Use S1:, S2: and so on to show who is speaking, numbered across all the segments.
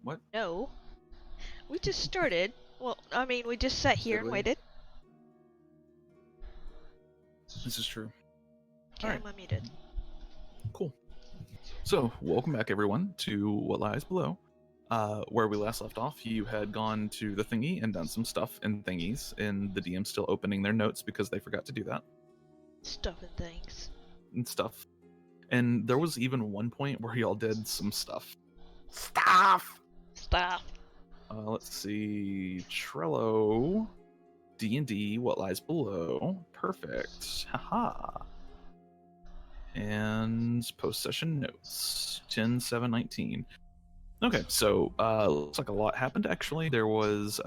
S1: What?
S2: No. We just started. Well, I mean, we just sat here and waited.
S1: This is true.
S2: Okay, I'm unmuted.
S1: Cool. So, welcome back everyone to What Lies Below. Where we last left off, you had gone to the thingy and done some stuff in thingies, and the DM's still opening their notes because they forgot to do that.
S2: Stuff and things.
S1: And stuff. And there was even one point where y'all did some stuff.
S2: Stuff!
S1: Let's see. Trello. D&D, What Lies Below. Perfect. Haha. And post-session notes. 10/7/19. Okay, so looks like a lot happened actually. There was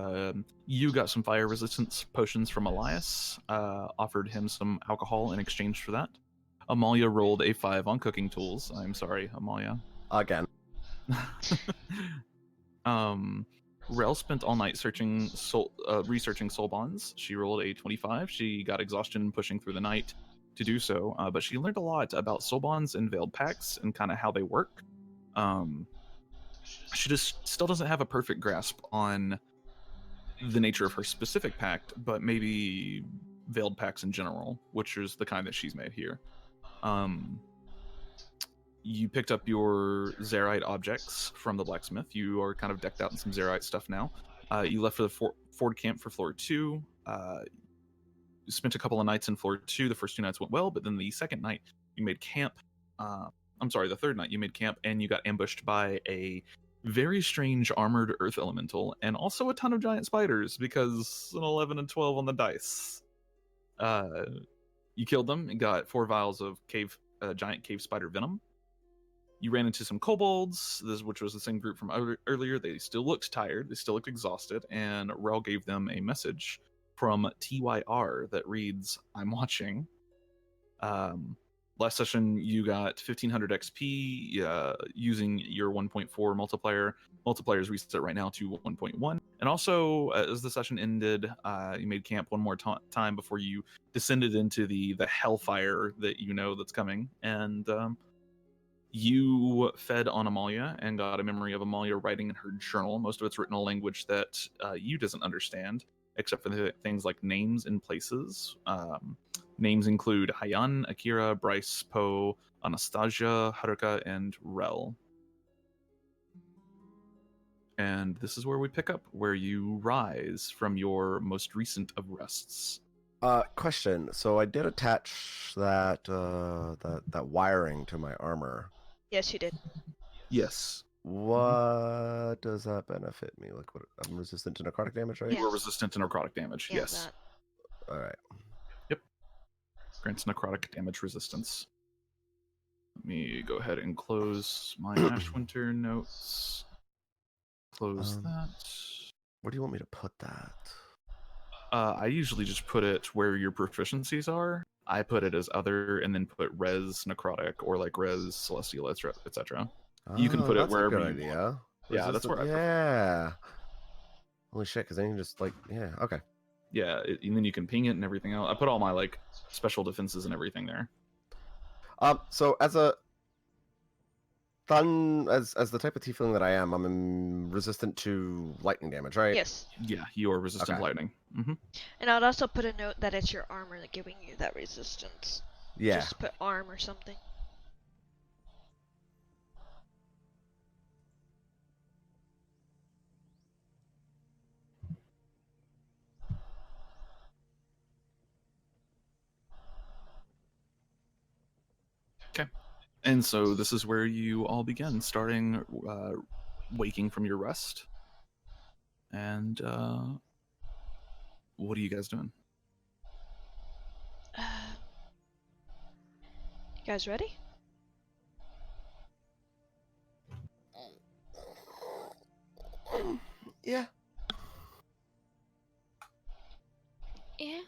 S1: you got some fire resistance potions from Elias, offered him some alcohol in exchange for that. Amalia rolled a 5 on cooking tools. I'm sorry, Amalia.
S3: Again.
S1: Rel spent all night researching soul bonds. She rolled a 25. She got exhaustion pushing through the night to do so, but she learned a lot about soul bonds and veiled pacts and kind of how they work. She just still doesn't have a perfect grasp on the nature of her specific pact, but maybe veiled pacts in general, which is the kind that she's made here. You picked up your Zerite objects from the blacksmith. You are kind of decked out in some Zerite stuff now. You left for the Ford camp for floor 2. You spent a couple of nights in floor 2. The first 2 nights went well, but then the second night you made camp. The third night you made camp and you got ambushed by a very strange armored earth elemental and also a ton of giant spiders because an 11 and 12 on the dice. You killed them and got 4 vials of giant cave spider venom. You ran into some kobolds, which was the same group from earlier. They still looked tired. They still looked exhausted. And Rel gave them a message from TYR that reads, "I'm watching." Last session, you got 1500 XP using your 1.4 multiplier. Multipliers reset right now to 1.1. And also, as the session ended, you made camp one more time before you descended into the hellfire that you know that's coming. And you fed on Amalia and got a memory of Amalia writing in her journal. Most of it's written in a language that you doesn't understand, except for the things like names and places. Names include Hayan, Akira, Bryce, Poe, Anastasia, Haruka, and Rel. And this is where we pick up, where you rise from your most recent of rests.
S3: Question. So I did attach that wiring to my armor.
S2: Yes, you did.
S1: Yes.
S3: What does that benefit me? Like, what? I'm resistant to necrotic damage, right?
S1: You are resistant to necrotic damage.
S2: Yeah,
S1: yes.
S2: That.
S3: All right.
S1: Yep. Grants necrotic damage resistance. Let me go ahead and close my Ashwinter notes. Close that.
S3: Where do you want me to put that?
S1: I usually just put it where your proficiencies are. I put it as other and then put res necrotic or like res celestial, etc. You can put it wherever you want. Yeah, that's where I prefer.
S3: Holy shit, because then you can just like, yeah, okay.
S1: Yeah, and then you can ping it and everything else. I put all my like special defenses and everything there.
S3: So as a as the type of tiefling that I am, I'm resistant to lightning damage, right?
S2: Yes.
S1: Yeah, you are resistant to lightning. Mm-hmm.
S2: And I'd also put a note that it's your armor that giving you that resistance.
S3: Yeah.
S2: Just put arm or something.
S1: Okay. And so this is where you all begin, starting waking from your rest. And what are you guys doing?
S2: You guys ready?
S3: Yeah.
S2: Yeah.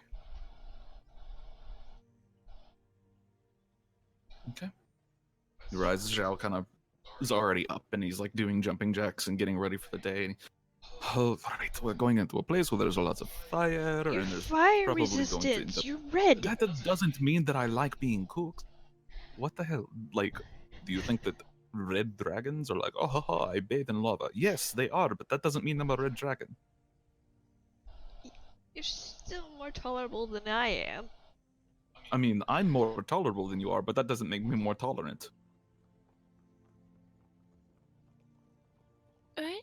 S1: Okay. He rises. Zhao kind of is already up and he's like doing jumping jacks and getting ready for the day. Oh, right, we're going into a place where there's lots of fire
S2: You're
S1: and there's
S2: fire
S1: probably
S2: resistance. You're red.
S1: That doesn't mean that I like being cooked. What the hell? Like, do you think that red dragons are like, oh, ha, ha, I bathe in lava. Yes, they are, but that doesn't mean I'm a red dragon.
S2: You're still more tolerable than I am.
S1: I mean, I'm more tolerable than you are, but that doesn't make me more tolerant.
S4: What?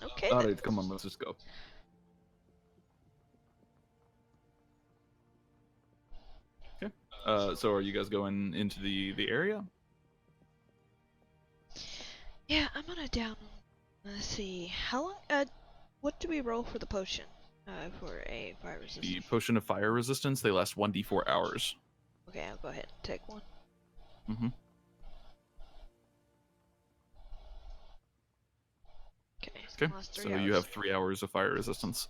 S2: Okay.
S1: All
S2: then.
S1: right, come on, let's just go. Okay. So are you guys going into the area?
S2: Yeah, I'm gonna down. Let's see. How long? What do we roll for the potion? For a fire
S1: The
S2: resistance.
S1: potion of fire resistance, they last 1d4 hours.
S2: Okay, I'll go ahead and take one.
S1: Mm-hmm.
S2: Okay.
S1: Okay.
S2: Last 3
S1: So
S2: hours.
S1: you have 3 hours of fire resistance.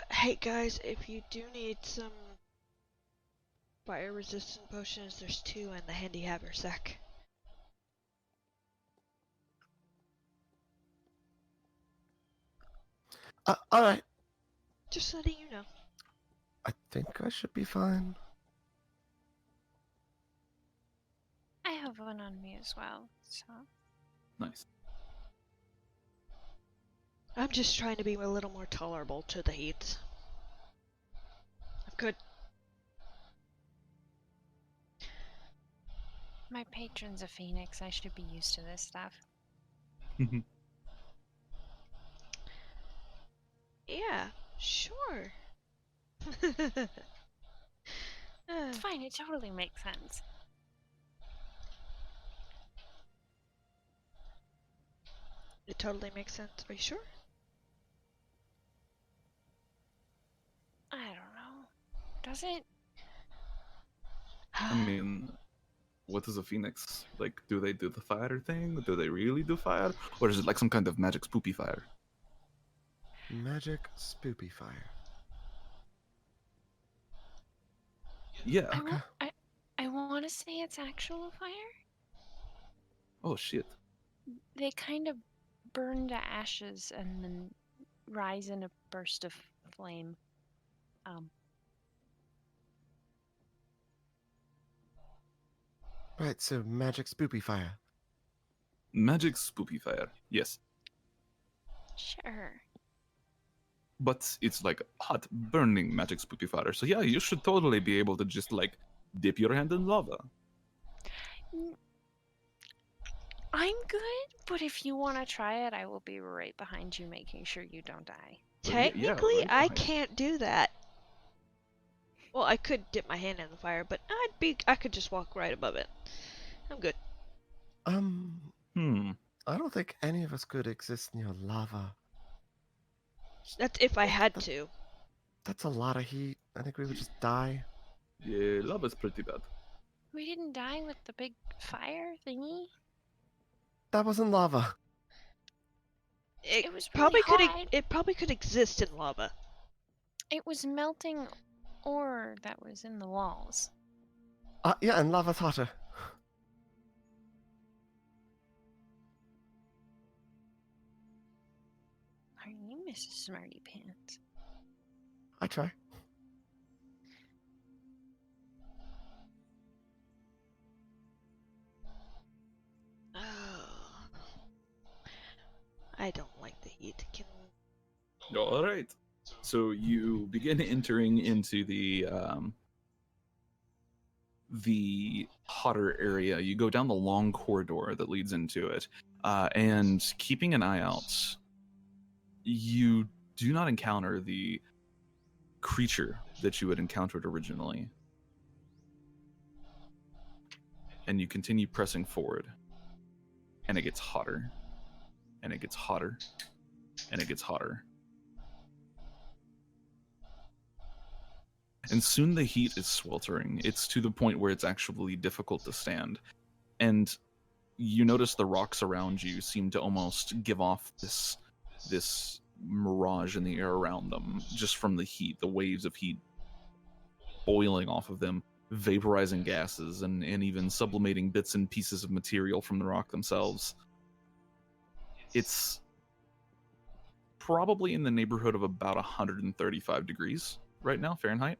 S2: Hey guys, if you do need some fire resistant potions, there's 2 in the handy haversack.
S3: All right.
S2: Just letting you know.
S3: I think I should be fine.
S4: I have one on me as well, so.
S1: Nice.
S2: I'm just trying to be a little more tolerable to the heat. I'm good.
S4: My patron's a phoenix. I should be used to this stuff.
S2: Yeah, sure.
S4: It's fine, it totally makes sense.
S2: It totally makes sense. Are you sure?
S4: I don't know. Does it?
S1: I mean, what is a phoenix? Like, do they do the fire thing? Do they really do fire? Or is it like some kind of magic spoopy fire?
S3: Magic spoopy fire.
S1: Yeah.
S3: Okay.
S4: I want to say it's actual fire.
S1: Oh, shit.
S4: They kind of burn to ashes and then rise in a burst of flame.
S3: Right, so magic spoopy fire.
S1: Magic spoopy fire. Yes.
S4: Sure.
S1: But it's like hot, burning magic spoopy fire. So yeah, you should totally be able to just like dip your hand in lava.
S4: I'm good, but if you want to try it, I will be right behind you, making sure you don't die.
S2: Technically,
S1: right
S2: I
S1: behind.
S2: can't do that. Well, I could dip my hand in the fire, but I could just walk right above it. I'm good.
S3: I don't think any of us could exist near lava.
S2: That's if I had to.
S3: That's a lot of heat. I think we would just die.
S1: Yeah, lava's pretty bad.
S4: We didn't die with the big fire thingy.
S3: That wasn't lava.
S4: It was
S2: Probably
S4: really
S2: could.
S4: hot.
S2: It probably could exist in lava.
S4: It was melting ore that was in the walls.
S3: Yeah, and lava's hotter.
S4: Are you Mrs. Smarty Pants?
S3: I try.
S2: Oh, I don't like the heat.
S1: All right. So you begin entering into the hotter area. You go down the long corridor that leads into it, and keeping an eye out, you do not encounter the creature that you had encountered originally. And you continue pressing forward, and it gets hotter, and it gets hotter, and it gets hotter. And soon the heat is sweltering. It's to the point where it's actually difficult to stand. And you notice the rocks around you seem to almost give off this mirage in the air around them, just from the heat, the waves of heat boiling off of them, vaporizing gases, and even sublimating bits and pieces of material from the rock themselves. It's probably in the neighborhood of about 135 degrees right now, Fahrenheit,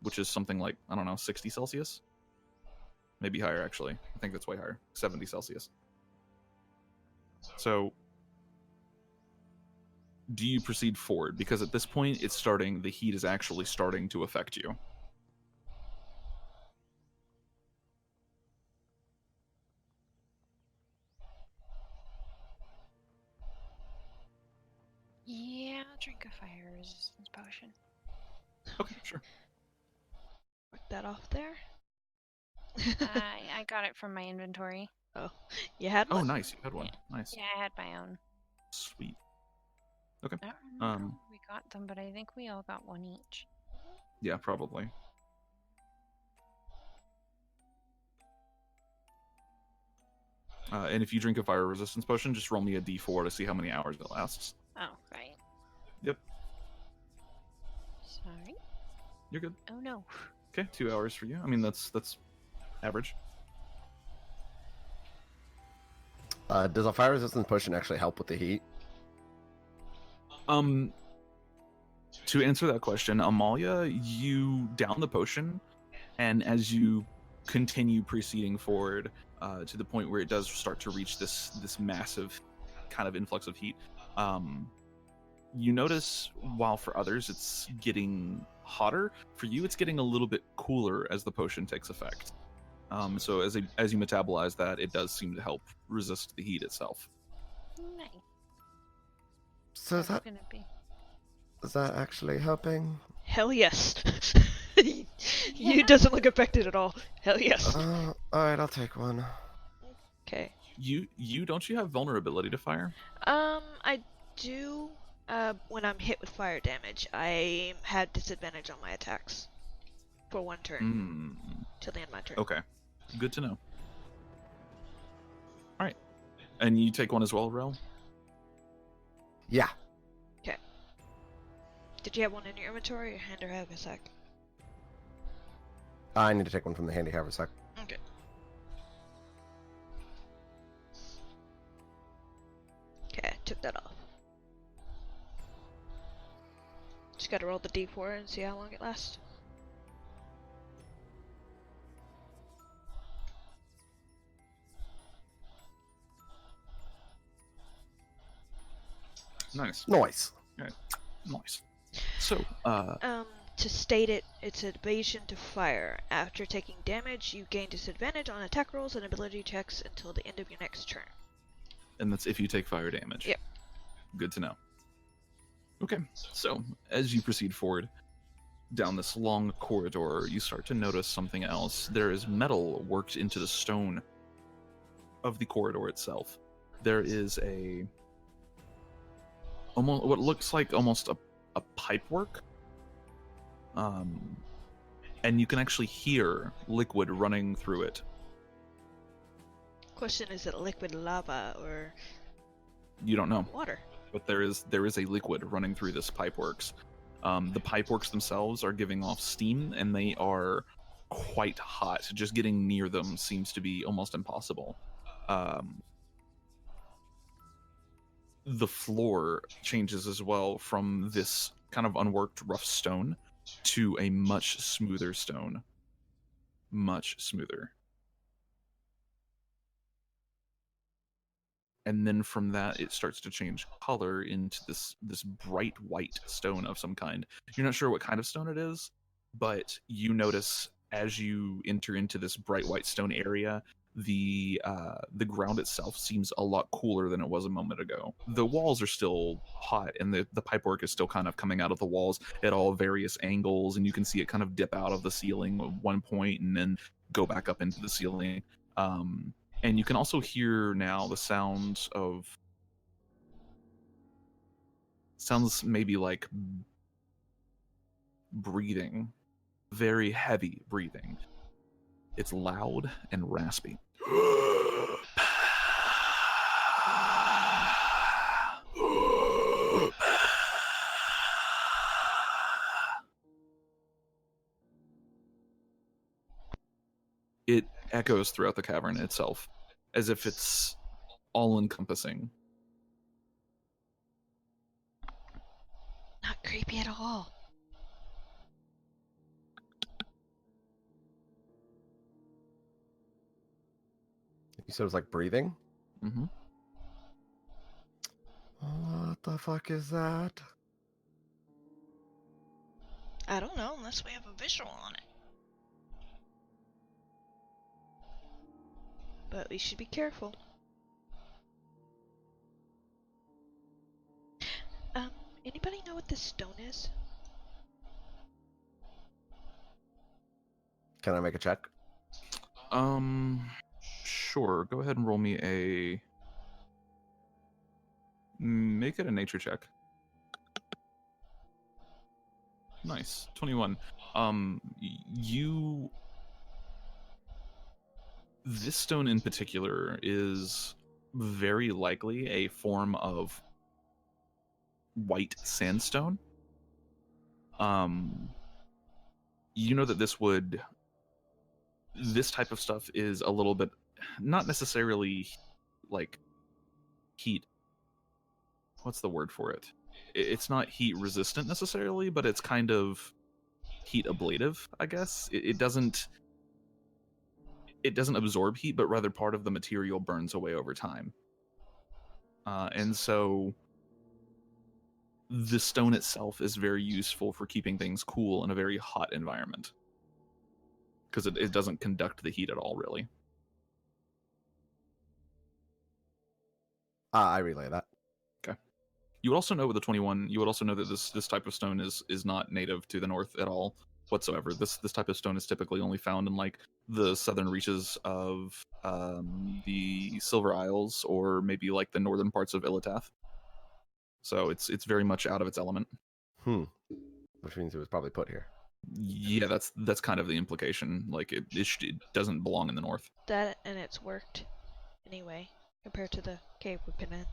S1: which is something like, I don't know, 60 Celsius? Maybe higher, actually. I think that's way higher. 70 Celsius. So, do you proceed forward? Because at this point, the heat is actually starting to affect you.
S4: Yeah, I'll drink a fire resistance potion.
S1: Okay, sure.
S2: Put that off there.
S4: I got it from my inventory.
S2: Oh, you had
S1: Oh,
S2: one?
S1: nice. You had one. Nice.
S4: Yeah, I had my own.
S1: Sweet. Okay.
S4: I don't remember where we got them, but I think we all got one each.
S1: Yeah, probably. And if you drink a fire resistance potion, just roll me a d4 to see how many hours it lasts.
S4: Oh, right.
S1: Yep.
S4: Sorry.
S1: You're good.
S4: Oh no.
S1: Okay, 2 hours for you. I mean, that's average.
S3: Does a fire resistance potion actually help with the heat?
S1: To answer that question, Amalia, you down the potion, and as you continue proceeding forward to the point where it does start to reach this massive kind of influx of heat, you notice while for others it's getting hotter, for you it's getting a little bit cooler as the potion takes effect. So as you metabolize that, it does seem to help resist the heat itself.
S4: Nice.
S3: So
S4: That's gonna be.
S3: is that actually helping?
S2: Hell yes. You doesn't look affected at all. Hell yes.
S3: Alright, I'll take one.
S2: Okay.
S1: You don't you have vulnerability to fire?
S2: I do. When I'm hit with fire damage, I have disadvantage on my attacks for 1 turn till the end of my turn.
S1: Okay, good to know. All right, and you take one as well, Rel?
S3: Yeah.
S2: Okay. Did you have one in your inventory or hand or have a sec?
S3: I need to take one from the handy haversack.
S2: Okay. Okay, I took that off. Just gotta roll the d4 and see how long it lasts.
S1: Nice.
S3: Nice.
S1: All right. Nice. So,
S2: To state it, it's evasion to fire. After taking damage, you gain disadvantage on attack rolls and ability checks until the end of your next turn.
S1: and that's if you take fire damage.
S2: Yep.
S1: Good to know. Okay, so as you proceed forward down this long corridor, you start to notice something else. There is metal worked into the stone of the corridor itself. There is almost what looks like almost a pipework. And you can actually hear liquid running through it.
S2: Question, is it liquid lava or
S1: You don't know,
S2: water?
S1: but there is a liquid running through this pipeworks. The pipeworks themselves are giving off steam, and they are quite hot. Just getting near them seems to be almost impossible. The floor changes as well from this kind of unworked rough stone to a much smoother stone. Much smoother. And then from that, it starts to change color into this bright white stone of some kind. You're not sure what kind of stone it is, but you notice as you enter into this bright white stone area, the ground itself seems a lot cooler than it was a moment ago. The walls are still hot, and the pipework is still kind of coming out of the walls at all various angles, and you can see it kind of dip out of the ceiling at one point and then go back up into the ceiling. And you can also hear now the sounds maybe like breathing, very heavy breathing. It's loud and raspy. It echoes throughout the cavern itself, as if it's all-encompassing.
S2: creepy at all.
S3: You said it was like breathing?
S1: Mm-hmm.
S3: What the fuck is that?
S2: I don't know unless we have a visual on it. But we should be careful. Anybody know what this stone is?
S3: Can I make a check?
S1: Sure. Go ahead and roll me a... Make it a nature check. Nice. 21. You... This stone in particular is very likely a form of white sandstone. You know that this type of stuff is a little bit, not necessarily like heat, what's the word for it? It's not heat resistant necessarily, but it's kind of heat ablative, I guess. It doesn't absorb heat, but rather part of the material burns away over time. And so the stone itself is very useful for keeping things cool in a very hot environment, because it doesn't conduct the heat at all, really.
S3: I relay that.
S1: Okay. You would also know with the 21, you would also know that this type of stone is not native to the north at all whatsoever. This type of stone is typically only found in like the southern reaches of the Silver Isles, or maybe like the northern parts of Illitath. So it's very much out of its element.
S3: Which means it was probably put here.
S1: Yeah, that's kind of the implication. Like it doesn't belong in the north.
S2: That and it's worked anyway compared to the cave we've been in.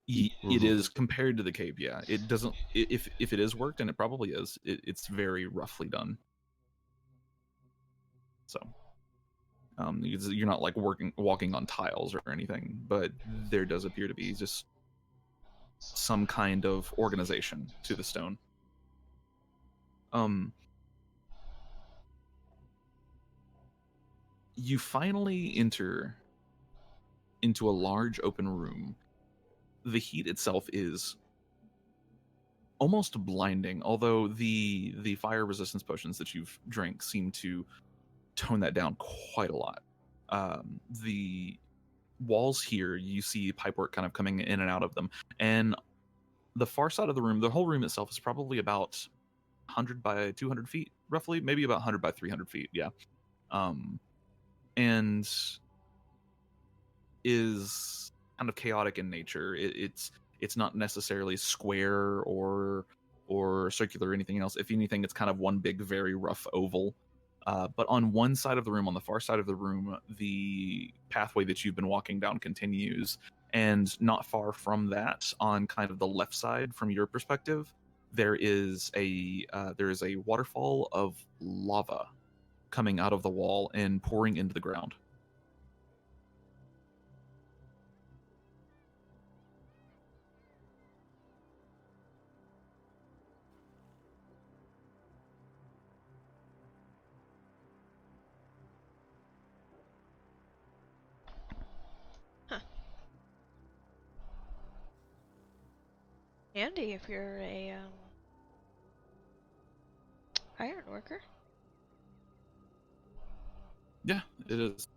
S1: It is compared to the cave. Yeah, it doesn't. If it is worked, and it probably is, it's very roughly done. So, you're not like walking on tiles or anything, but there does appear to be just some kind of organization to the stone. You finally enter into a large open room. The heat itself is almost blinding, although the fire resistance potions that you've drank seem to tone that down quite a lot. The walls here, you see pipework kind of coming in and out of them, and the far side of the room, the whole room itself is probably about 100 by 200 feet, roughly, maybe about 100 by 300 feet, yeah. And is kind of chaotic in nature. It's not necessarily square or circular or anything else. If anything, it's kind of one big, very rough oval. But on one side of the room, on the far side of the room, the pathway that you've been walking down continues. And not far from that, on kind of the left side from your perspective, there is a waterfall of lava coming out of the wall and pouring into the ground.
S2: Andy, if you're a iron worker.
S1: Yeah, it is.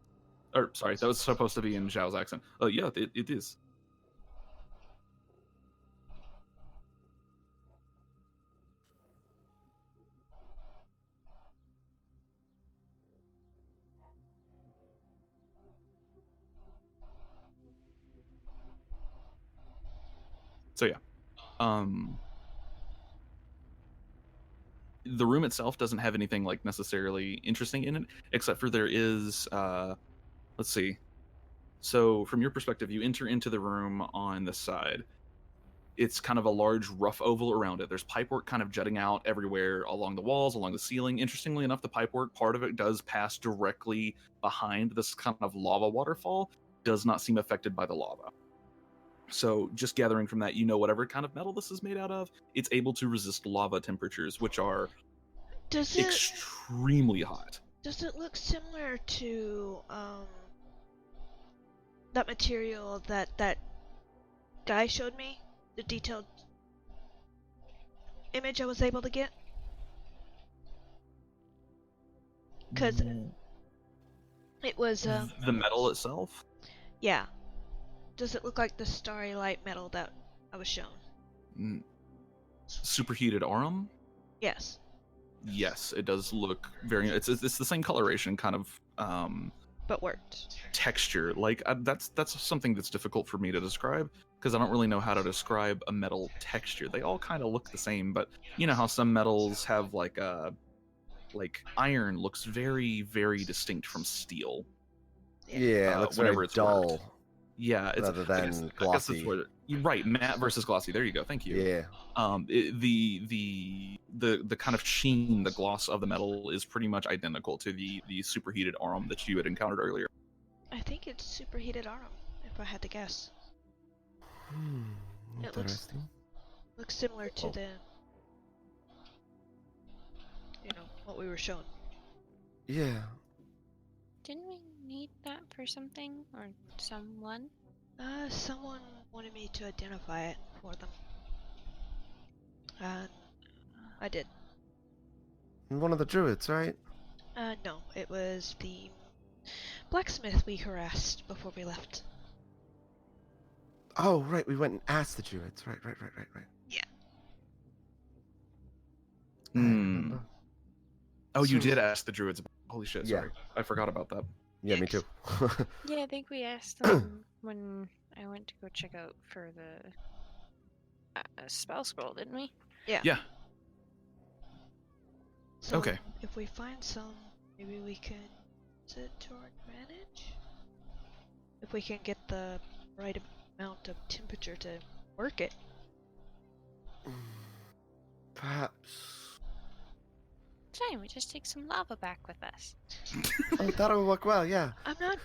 S1: Or sorry, that was supposed to be in Zhao's accent. Yeah, it is. So yeah, the room itself doesn't have anything like necessarily interesting in it, except for there is, let's see. So from your perspective, you enter into the room on this side. It's kind of a large rough oval around it. There's pipework kind of jutting out everywhere along the walls, along the ceiling. Interestingly enough, the pipework, part of it does pass directly behind this kind of lava waterfall. Does not seem affected by the lava. So just gathering from that, you know whatever kind of metal this is made out of, it's able to resist lava temperatures, which are extremely hot.
S2: Does it look similar to that material that guy showed me? The detailed image I was able to get? Because it was
S1: the metal itself?
S2: Yeah. Does it look like the starry light metal that I was shown?
S1: Superheated Arum?
S2: Yes.
S1: Yes, it does look very. It's the same coloration, kind of.
S2: But worked.
S1: Texture, like that's something that's difficult for me to describe because I don't really know how to describe a metal texture. They all kind of look the same, but you know how some metals have like iron looks very, very distinct from steel.
S3: Yeah, it looks
S1: whenever
S3: very
S1: it's
S3: dull.
S1: worked. Yeah, it's
S3: rather than glossy.
S1: You're right, matte versus glossy. There you go. Thank you.
S3: Yeah.
S1: The kind of sheen, the gloss of the metal is pretty much identical to the superheated Arum that you had encountered earlier.
S2: I think it's superheated Arum, if I had to guess. It looks similar to the, what we were shown.
S3: Yeah.
S4: Didn't we need that for something or someone?
S2: Someone wanted me to identify it for them. I did.
S3: One of the druids, right?
S2: No, it was the blacksmith we harassed before we left.
S3: Oh, right, we went and asked the druids. Right.
S2: Yeah.
S1: Oh, you did ask the druids. Holy shit, sorry.
S3: Yeah.
S1: I forgot about that.
S3: Yeah, me too.
S4: Yeah, I think we asked them when I went to go check out for the spell scroll, didn't we?
S1: Yeah.
S2: So
S1: okay.
S2: If we find some, maybe we can use it to our advantage? If we can get the right amount of temperature to work it.
S3: Perhaps.
S4: Fine, we just take some lava back with us.
S3: Oh, that'll work well, yeah.
S2: I'm not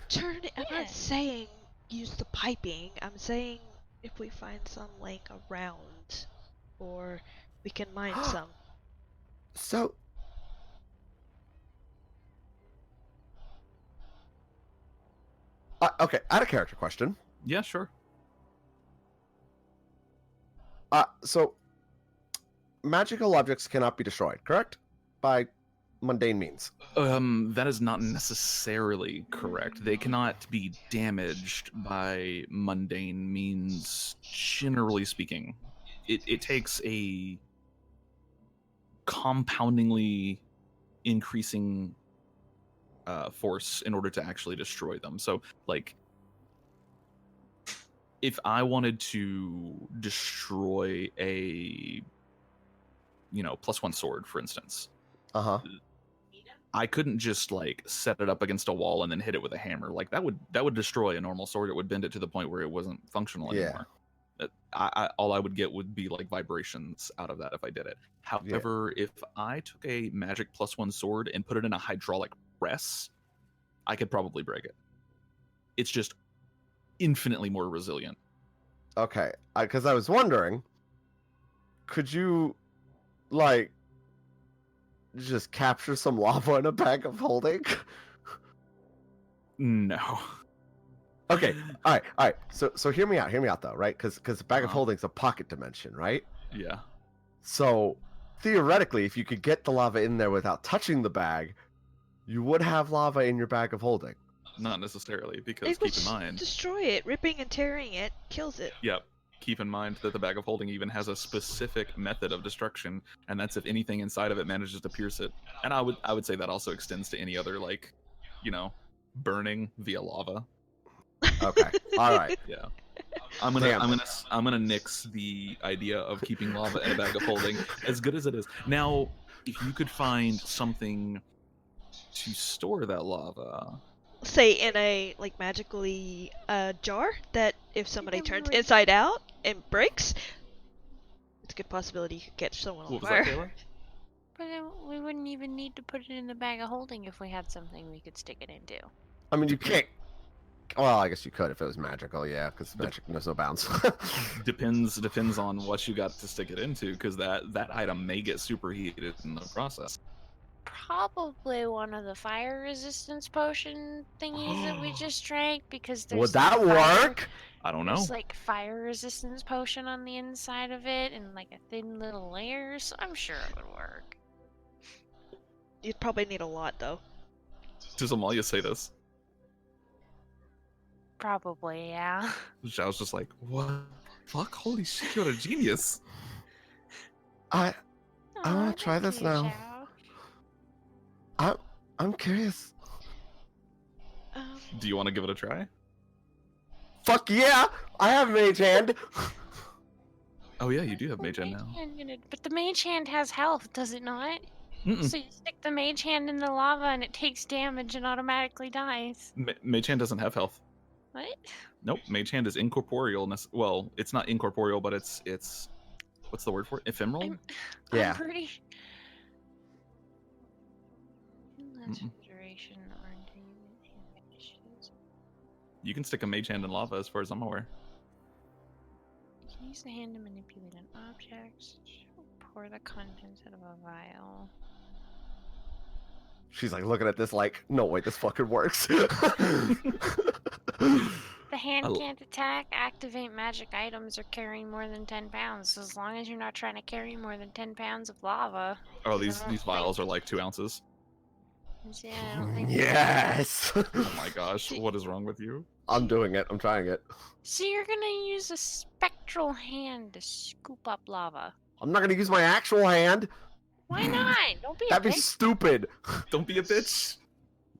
S2: saying use the piping. I'm saying if we find some laying around, or we can mine some.
S3: So, okay, I had a character question.
S1: Yeah, sure.
S3: So, magical objects cannot be destroyed, correct? By mundane means.
S1: That is not necessarily correct. They cannot be damaged by mundane means, generally speaking. It takes a compoundingly increasing force in order to actually destroy them. So, like, if I wanted to destroy a, +1 sword, for instance, I couldn't just like set it up against a wall and then hit it with a hammer. Like that would destroy a normal sword. It would bend it to the point where it wasn't functional anymore. All I would get would be like vibrations out of that if I did it. However, if I took a magic +1 sword and put it in a hydraulic press, I could probably break it. It's just infinitely more resilient.
S3: Okay, because I was wondering, could you, like, just capture some lava in a bag of holding?
S1: No.
S3: Okay, all right. So hear me out though, right? Because the bag of holding's a pocket dimension, right?
S1: Yeah.
S3: So theoretically, if you could get the lava in there without touching the bag, you would have lava in your bag of holding.
S1: Not necessarily, because keep in mind...
S2: destroy it. Ripping and tearing it kills it.
S1: Yep. Keep in mind that the bag of holding even has a specific method of destruction, and that's if anything inside of it manages to pierce it. And I would say that also extends to any other, like, burning via lava.
S3: Okay. All right.
S1: Yeah. I'm gonna nix the idea of keeping lava in a bag of holding, as good as it is. Now, if you could find something to store that lava,
S2: say in a magically jar that if somebody turns inside out and breaks, it's a good possibility you could catch someone on fire.
S1: What was that, Taylor?
S4: But we wouldn't even need to put it in the bag of holding if we had something we could stick it into.
S3: I mean, you can't Well, I guess you could if it was magical, yeah, because magic knows no bounds.
S1: Depends on what you got to stick it into, because that item may get superheated in the process.
S4: Probably one of the fire resistance potion thingies that we just drank, because there's
S3: Would that
S4: fire,
S3: work?
S1: I don't know.
S4: there's like fire resistance potion on the inside of it and like a thin little layer, so I'm sure it would work.
S2: You'd probably need a lot, though.
S1: Does Amalia say this?
S4: Probably, yeah.
S1: Zhao's just like, what? Fuck! Holy shit! You're a genius.
S3: I
S4: Aw,
S3: wanna try
S4: thank
S3: this
S4: you,
S3: now.
S4: Zhao.
S3: I'm curious.
S1: Do you want to give it a try?
S3: Fuck yeah! I have mage hand.
S1: Oh yeah, you do have mage hand now.
S4: But the mage hand has health, does it not?
S1: Mm-mm.
S4: So you stick the mage hand in the lava and it takes damage and automatically dies.
S1: Mage hand doesn't have health.
S4: What?
S1: Nope, mage hand is incorporeal. Well, it's not incorporeal, but it's what's the word for it? Ephemeral?
S3: Yeah.
S4: I'm pretty. That's duration or
S1: You can stick a mage hand in lava, as far as I'm aware.
S4: you can use the hand to manipulate an object. Pour the contents out of a vial.
S3: She's like looking at this like, no wait, this fucking works.
S4: The hand can't attack, activate magic items, or carry more than 10 pounds. So as long as you're not trying to carry more than 10 pounds of lava.
S1: Oh, these vials are like 2 ounces.
S4: Yeah, I don't think.
S3: Yes.
S1: Oh my gosh, what is wrong with you?
S3: I'm doing it. I'm trying it.
S4: So you're gonna use a spectral hand to scoop up lava.
S3: I'm not gonna use my actual hand.
S4: Why not? Don't be
S3: That'd
S4: a
S3: be
S4: bitch.
S3: stupid.
S1: Don't be a bitch.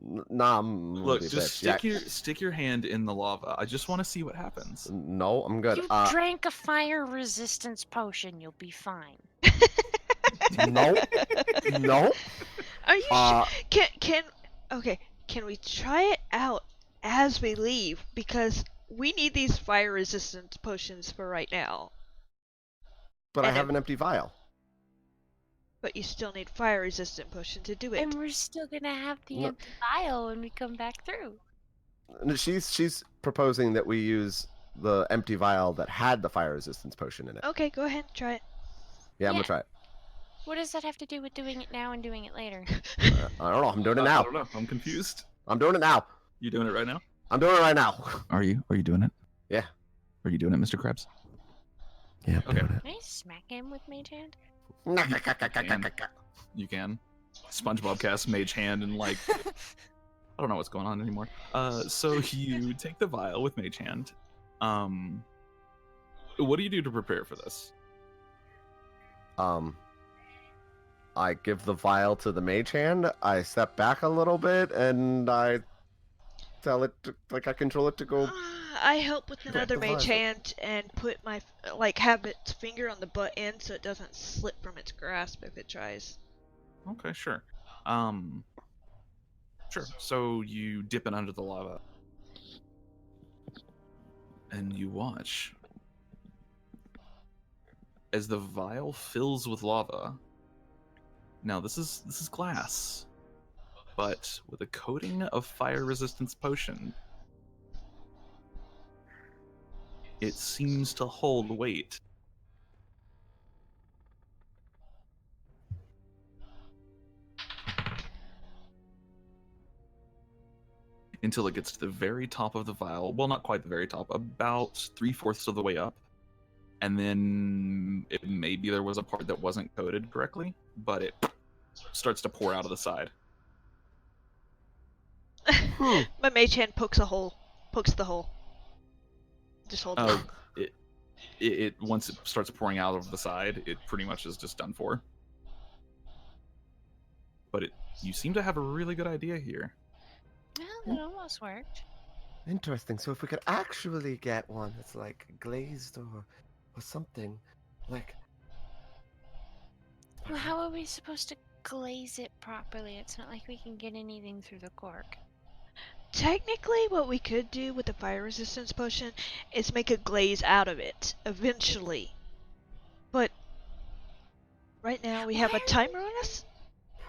S3: Nah, I'm gonna
S1: Look,
S3: be a
S1: just
S3: bitch.
S1: stick your hand in the lava. I just want to see what happens.
S3: No, I'm good.
S4: You drank a fire resistance potion. You'll be fine.
S3: No, no.
S2: Are you sure? Can we try it out as we leave? Because we need these fire resistance potions for right now.
S3: But I have an empty vial.
S2: But you still need fire resistant potion to do it.
S4: And we're still gonna have the
S3: No.
S4: empty vial when we come back through.
S3: She's proposing that we use the empty vial that had the fire resistance potion in it.
S2: Okay, go ahead, try it.
S3: Yeah, I'm
S4: Yeah.
S3: gonna try it.
S4: What does that have to do with doing it now and doing it later?
S3: I don't know. I'm doing it
S1: I
S3: now.
S1: don't know. I'm confused.
S3: I'm doing it now.
S1: You doing it right now?
S3: I'm doing it right now.
S1: Are you doing it?
S3: Yeah.
S1: Are you doing it, Mr. Krabs?
S3: Yeah.
S1: Okay.
S4: Can I smack him with mage hand?
S1: You can. SpongeBob casts mage hand and like I don't know what's going on anymore. So you take the vial with mage hand. What do you do to prepare for this?
S3: I give the vial to the mage hand. I step back a little bit and I tell it to, like I control it to go.
S2: I help with another
S3: the
S2: mage
S3: visor.
S2: hand and put my have its finger on the butt end so it doesn't slip from its grasp if it tries.
S1: Okay, sure. Sure. So you dip it under the lava. And you watch as the vial fills with lava. Now this is glass, but with a coating of fire resistance potion. It seems to hold weight. Until it gets to the very top of the vial. Well, not quite the very top, about 3/4 of the way up. And then maybe there was a part that wasn't coated correctly, but it starts to pour out of the side.
S2: My mage hand pokes the hole. Just hold it.
S1: It once it starts pouring out of the side, it pretty much is just done for. But you seem to have a really good idea here.
S4: Well, it almost worked.
S3: Interesting. So if we could actually get one that's like glazed or something, like.
S4: Well, how are we supposed to glaze it properly? It's not like we can get anything through the cork.
S2: Technically, what we could do with the fire resistance potion is make a glaze out of it, eventually. But right now we have a timer on us?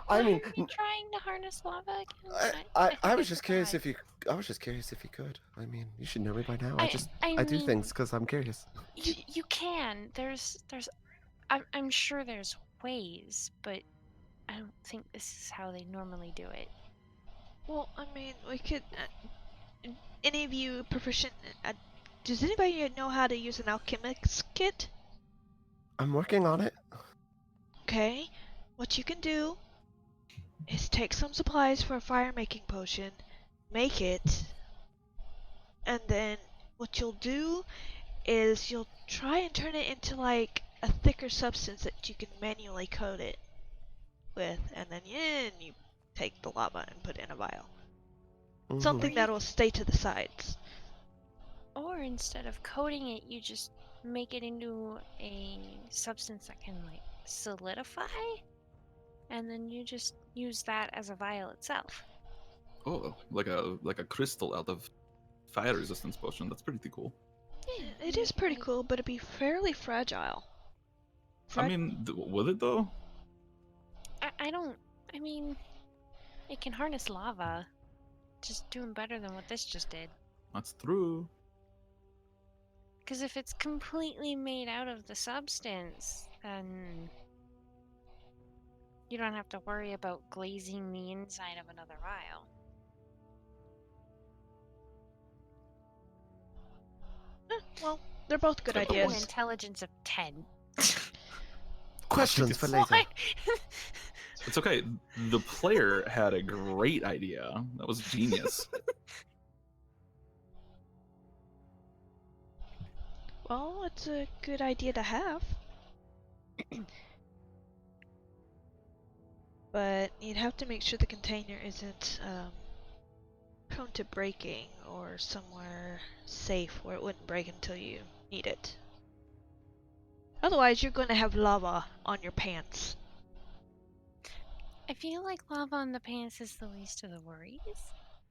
S3: I
S4: Why
S3: mean,
S4: are you trying to harness lava again?
S3: I
S4: think
S3: was just curious
S4: forgot.
S3: if you. I was just curious if you could. I mean, you should know me by now.
S4: I
S3: I do
S4: mean,
S3: things because I'm curious.
S4: You can. I'm sure there's ways, but I don't think this is how they normally do it.
S2: Well, I mean, we could. Any of you proficient? Does anybody know how to use an alchemist's kit?
S3: I'm working on it.
S2: Okay. What you can do is take some supplies for a fire making potion, make it, and then what you'll do is you'll try and turn it into like a thicker substance that you can manually coat it with, and then you take the lava and put it in a vial.
S3: Mhm.
S2: Something that'll stay to the sides.
S4: Or instead of coating it, you just make it into a substance that can like solidify, and then you just use that as a vial itself.
S1: Oh, like a crystal out of fire resistance potion. That's pretty cool.
S2: It is pretty cool, but it'd be fairly fragile.
S1: I mean, will it though?
S4: I mean, it can harness lava. Just doing better than what this just did.
S1: That's true.
S4: Because if it's completely made out of the substance, then you don't have to worry about glazing the inside of another vial.
S2: Well, they're both good
S1: So-
S4: Oh,
S2: ideas.
S4: intelligence of 10.
S3: Questions for later.
S4: What?
S1: It's okay. The player had a great idea. That was genius.
S2: Well, it's a good idea to have. But you'd have to make sure the container isn't prone to breaking or somewhere safe where it wouldn't break until you need it. Otherwise, you're going to have lava on your pants.
S4: I feel like lava on the pants is the least of the worries.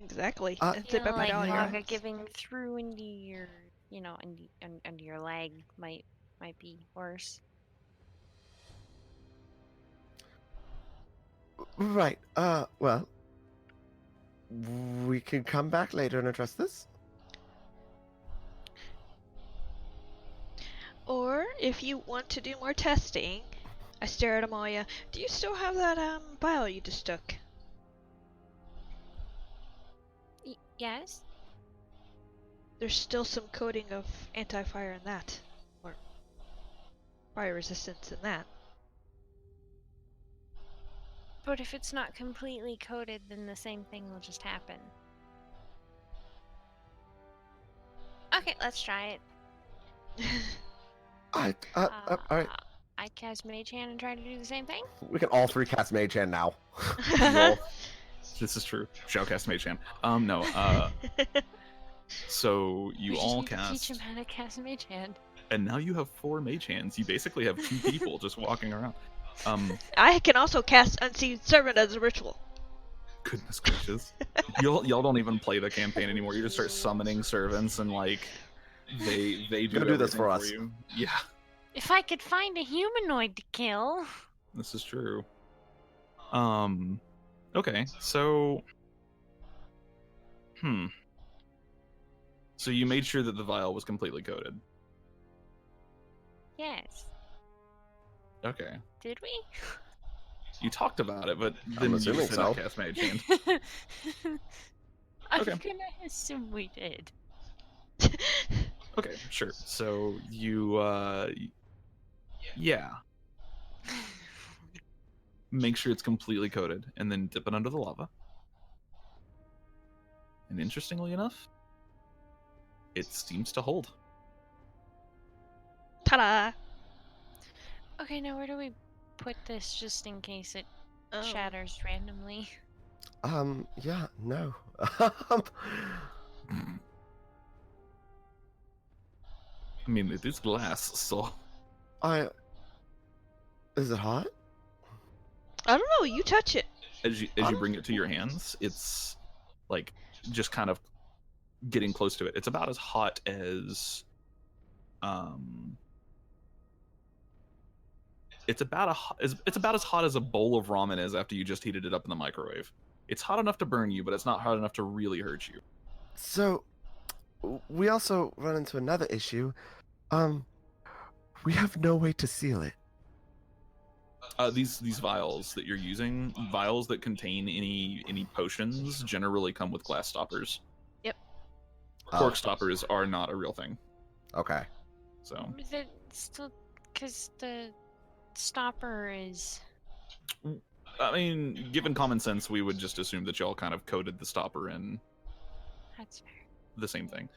S2: Exactly.
S3: I
S2: It's
S4: You
S2: about
S4: know, like
S2: all your
S4: lava
S2: hands.
S4: giving through into your, under your leg might be worse.
S3: Right. Well, we can come back later and address this.
S2: Or if you want to do more testing, I stare at Amalia. Do you still have that vial you just took?
S4: Yes?
S2: There's still some coating of anti-fire in that, or fire resistance in that.
S4: But if it's not completely coated, then the same thing will just happen. Okay, let's try it.
S3: All right.
S4: I cast Mage Hand and try to do the same thing?
S3: We can all three cast Mage Hand now.
S1: Well, this is true. Shoutcast Mage Hand. No. So you
S4: We just
S1: all
S4: need to teach
S1: cast,
S4: him how to cast Mage Hand.
S1: and now you have 4 Mage Hands. You basically have 2 people just walking around.
S2: I can also cast Unseen Servant as a ritual.
S1: Goodness gracious. Y'all don't even play the campaign anymore. You just start summoning servants and like they do
S3: Go do this
S1: everything
S3: for us.
S1: you. Yeah,
S4: If I could find a humanoid to kill.
S1: this is true. Okay, so So you made sure that the vial was completely coated.
S4: Yes.
S1: Okay.
S4: Did we?
S1: You talked about it, but
S3: I'm
S1: then you
S3: assuming
S1: did
S3: so.
S1: not cast Mage Hand.
S4: I'm
S1: Okay.
S4: gonna assume we did.
S1: Okay, sure. So you yeah. Make sure it's completely coated, and then dip it under the lava. And interestingly enough, it seems to hold.
S2: Ta-da!
S4: Okay, now where do we put this just in case it
S2: Oh.
S4: shatters randomly?
S3: Yeah, no.
S1: I mean, it is glass, so
S3: Is it hot?
S2: I don't know, you touch it.
S1: as you bring it to your hands, it's like just kind of getting close to it. It's about as hot as It's about it's about as hot as a bowl of ramen is after you just heated it up in the microwave. It's hot enough to burn you, but it's not hot enough to really hurt you.
S3: So, we also run into another issue. We have no way to seal it.
S1: These vials that you're using, vials that contain any potions, generally come with glass stoppers.
S2: Yep.
S1: Cork stoppers are not a real thing.
S3: Okay.
S1: So.
S4: Is it still because the stopper is?
S1: I mean, given common sense, we would just assume that y'all kind of coated the stopper in.
S4: That's fair.
S1: The same thing.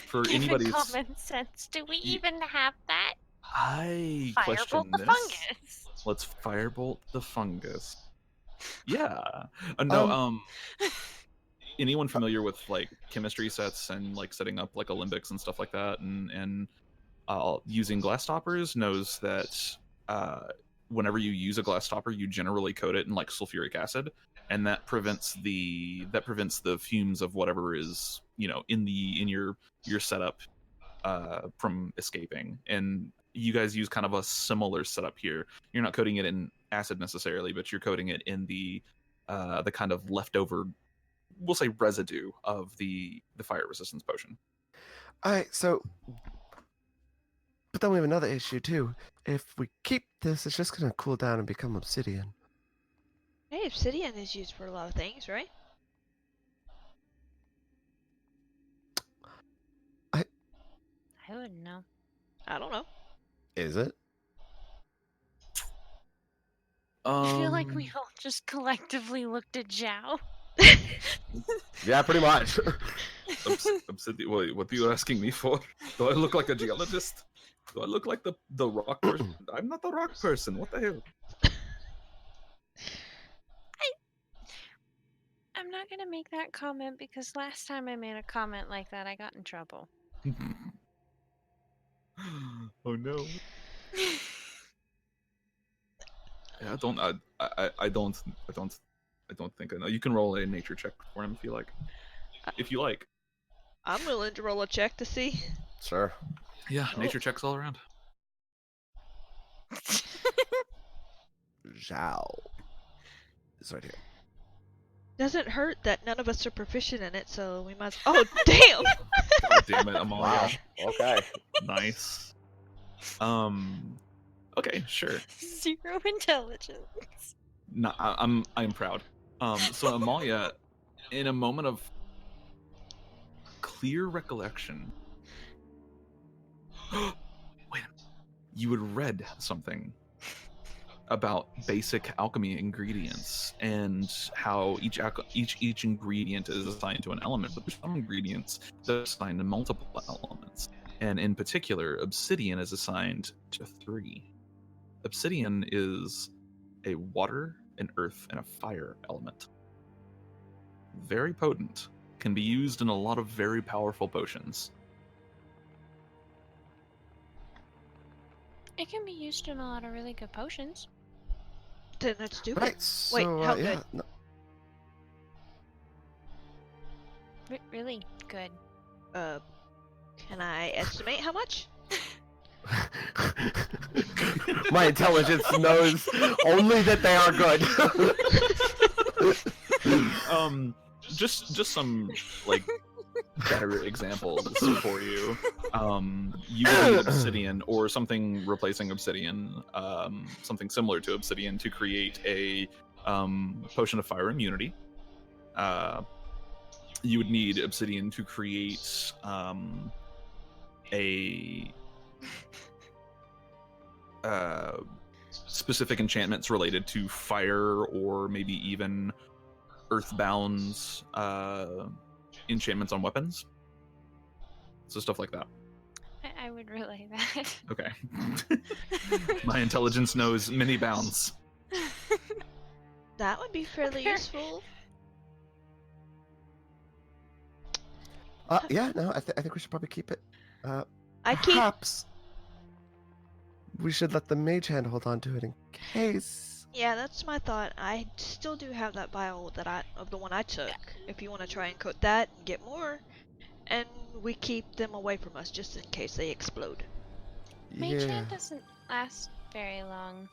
S1: For
S4: Given
S1: anybody's
S4: common sense, do we even have that?
S1: I
S4: Firebolt
S1: question
S4: the
S1: this.
S4: fungus.
S1: Let's firebolt the fungus. Yeah. No. Anyone familiar with like chemistry sets and like setting up like alembics and stuff like that, and using glass stoppers knows that whenever you use a glass stopper, you generally coat it in like sulfuric acid, and that prevents the fumes of whatever is in your setup from escaping. And you guys use kind of a similar setup here. You're not coating it in acid necessarily, but you're coating it in the kind of leftover, we'll say, residue of the fire resistance potion.
S3: Alright, so... But then we have another issue, too. If we keep this, it's just gonna cool down and become obsidian.
S2: Hey, obsidian is used for a lot of things, right?
S4: I wouldn't know.
S2: I don't know.
S3: Is it?
S4: I feel like we all just collectively looked at Zhao.
S3: Yeah, pretty much.
S1: Obsidian. Wait, what are you asking me for? Do I look like a geologist? Do I look like the rock person? I'm not the rock person. What the hell?
S4: I'm not gonna make that comment because last time I made a comment like that, I got in trouble.
S1: Oh no. Yeah, I don't think I know. You can roll a nature check for him if you like.
S2: I'm willing to roll a check to see.
S3: Sure.
S1: Yeah, nature checks all around.
S3: Zhao. It's right here.
S2: Doesn't hurt that none of us are proficient in it, so we must. Oh, damn!
S1: God damn it, Amalia.
S3: Wow. Okay.
S1: Nice. Okay, sure.
S4: 0 intelligence.
S1: No, I'm proud. So Amalia, in a moment of clear recollection, wait a minute, you had read something about basic alchemy ingredients and how each ingredient is assigned to an element, but there's some ingredients that are assigned to multiple elements. And in particular, obsidian is assigned to 3. Obsidian is a water, an earth, and a fire element. Very potent. Can be used in a lot of very powerful potions.
S4: It can be used in a lot of really good potions.
S2: Then let's do
S3: Right,
S2: it.
S3: so,
S2: Wait, how
S3: yeah.
S2: good?
S3: No.
S4: Really good.
S2: Can I estimate how much?
S3: My intelligence knows only that they are good.
S1: Just some like better examples for you. You would need obsidian or something replacing obsidian, something similar to obsidian to create a potion of fire immunity. You would need obsidian to create a specific enchantments related to fire or maybe even earthbound enchantments on weapons. So stuff like that.
S4: I would relay that.
S1: Okay. My intelligence knows many bounds.
S2: That would be fairly useful.
S3: Yeah, no, I think we should probably keep it.
S2: I keep.
S3: Perhaps we should let the mage hand hold on to it in case.
S2: Yeah, that's my thought. I still do have that vial of the one I took. If you want to try and coat that and get more, and we keep them away from us just in case they explode.
S4: Mage
S3: Yeah.
S4: hand doesn't last very long.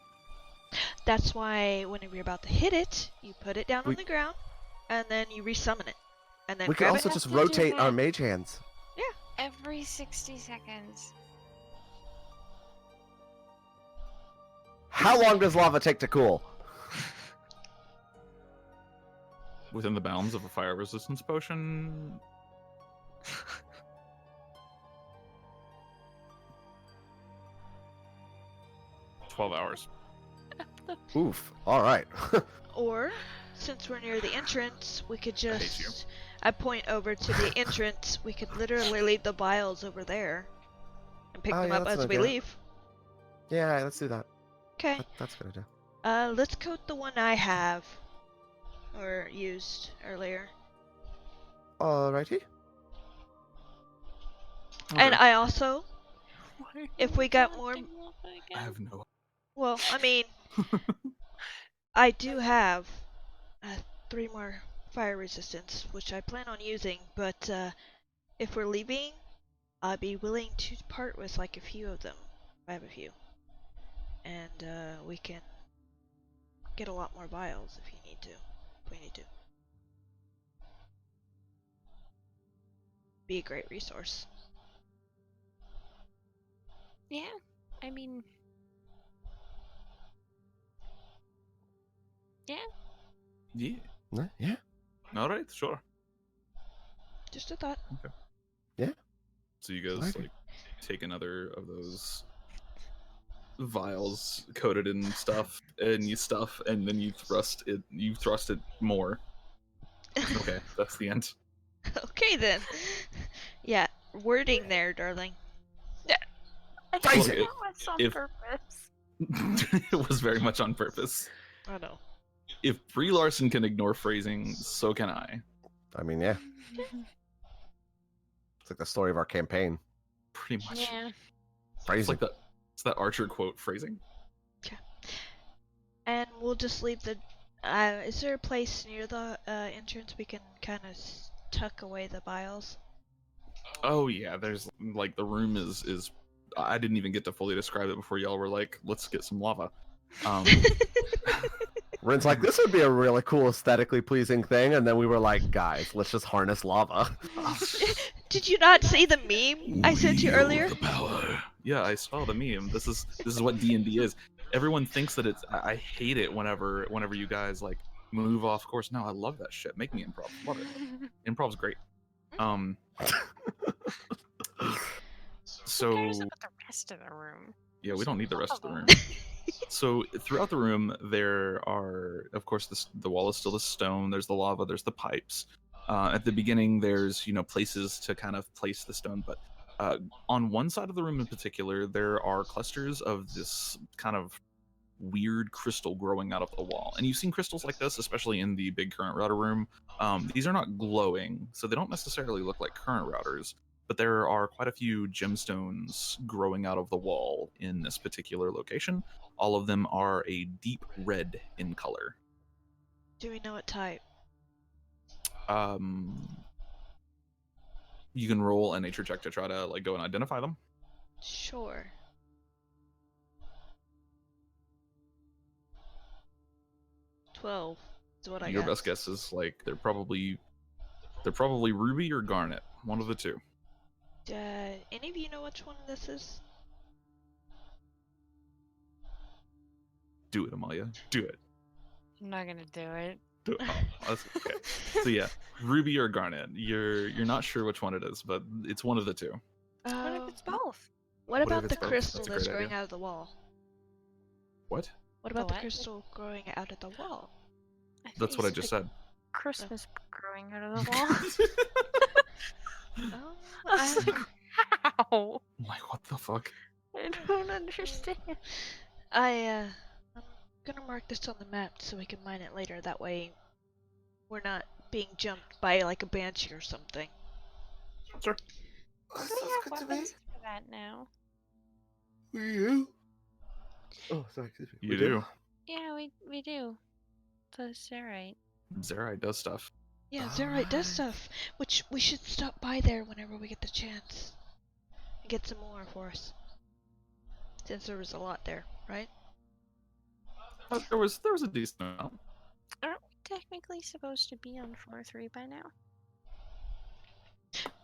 S2: That's why whenever you're about to hit it, you put it down
S3: We-
S2: on the ground, and then you resummon it, and then
S3: We could
S2: grab
S3: also
S2: it.
S3: just
S4: Have to do
S3: rotate our
S4: that.
S3: mage hands.
S4: Every 60 seconds.
S3: How long does lava take to cool?
S1: Within the bounds of a fire resistance potion. $12 hours.
S3: Oof. All right.
S2: Or, since we're near the entrance, we could
S1: hate you.
S2: just... I point over to the entrance. We could literally leave the vials over there and pick
S3: Oh,
S2: them
S3: yeah,
S2: up
S3: that's
S2: as
S3: an
S2: we
S3: idea.
S2: leave.
S3: Yeah, let's do that.
S2: Okay.
S3: That's a good idea.
S2: Let's coat the one I have, or used earlier.
S3: Alrighty.
S2: And
S1: Okay.
S2: I also, if we got more,
S1: I have no.
S2: well, I mean, I do have 3 more fire resistance, which I plan on using, but if we're leaving, I'd be willing to part with like a few of them. I have a few. And we can get a lot more vials if you need to. If we need to. Be a great resource.
S4: Yeah, I mean... Yeah.
S1: Yeah.
S3: Yeah.
S1: All right. Sure.
S2: Just a thought.
S1: So you guys
S3: Okay.
S1: like take another of those vials coated in stuff, and you stuff, and then you thrust it. You thrust it more. Okay, that's the end.
S2: Okay then. Yeah, wording there, darling.
S4: I
S3: Phrase
S4: think
S3: it.
S4: that was on
S1: If-
S4: purpose.
S1: It was very much on purpose.
S2: I know.
S1: If Brie Larson can ignore phrasing, so can I.
S3: I mean, yeah. It's like the story of our campaign.
S1: Pretty much.
S4: Yeah.
S1: It's
S3: Phrasing.
S1: like that. It's that Archer quote phrasing.
S2: And we'll just leave the. Is there a place near the entrance we can kind of tuck away the vials?
S1: Oh yeah, there's like the room is. I didn't even get to fully describe it before y'all were like, "Let's get some lava."
S3: Rin's like, this would be a really cool, aesthetically pleasing thing, and then we were like, guys, let's just harness lava.
S2: Did you not see the meme I sent you earlier?
S1: The power. Yeah, I saw the meme. This is what D&D is. Everyone thinks that it's. I hate it whenever you guys like move off course. No, I love that shit. Make me improv. Love it. Improv's great. So
S4: Who cares about the rest of the room?
S1: yeah, we don't need the rest of the room. So throughout the room, there are, of course, the wall is still the stone. There's the lava. There's the pipes. At the beginning, there's places to kind of place the stone. But on one side of the room in particular, there are clusters of this kind of weird crystal growing out of the wall. And you've seen crystals like this, especially in the big current router room. These are not glowing, so they don't necessarily look like current routers. But there are quite a few gemstones growing out of the wall in this particular location. All of them are a deep red in color.
S2: Do we know what type?
S1: You can roll a nature check to try to like go and identify them.
S2: Sure. $12 is what I
S1: Your
S2: got.
S1: best guess is like they're probably ruby or garnet, one of the two.
S2: Any of you know which one this is?
S1: Do it, Amalia. Do it.
S4: I'm not gonna do it.
S1: Do it. Oh, that's okay. So yeah, ruby or garnet. You're not sure which one it is, but it's one of the two.
S4: What if it's both?
S2: What
S1: if
S2: about
S1: it's
S2: the
S1: both?
S2: crystal
S1: That's a
S2: that's
S1: great
S2: growing
S1: idea.
S2: out of the wall?
S1: What?
S2: What about the
S4: what?
S2: crystal growing out of the wall?
S1: That's what I just said.
S4: Christmas growing out of the wall.
S2: Oh,
S4: I was like, how?
S1: Like what the fuck?
S4: I don't understand.
S2: I'm gonna mark this on the map so we can mine it later. That way, we're not being jumped by like a banshee or something.
S1: Sure.
S4: Do we have weapons for that now?
S3: You? Oh, sorry. Excuse me.
S1: You do.
S4: Yeah, we do. The Zerite.
S1: Zerite does stuff.
S2: Yeah, Zerite does stuff, which we should stop by there whenever we get the chance and get some more for us. Since there was a lot there, right?
S1: There was a decent amount.
S4: Aren't we technically supposed to be on floor 3 by now?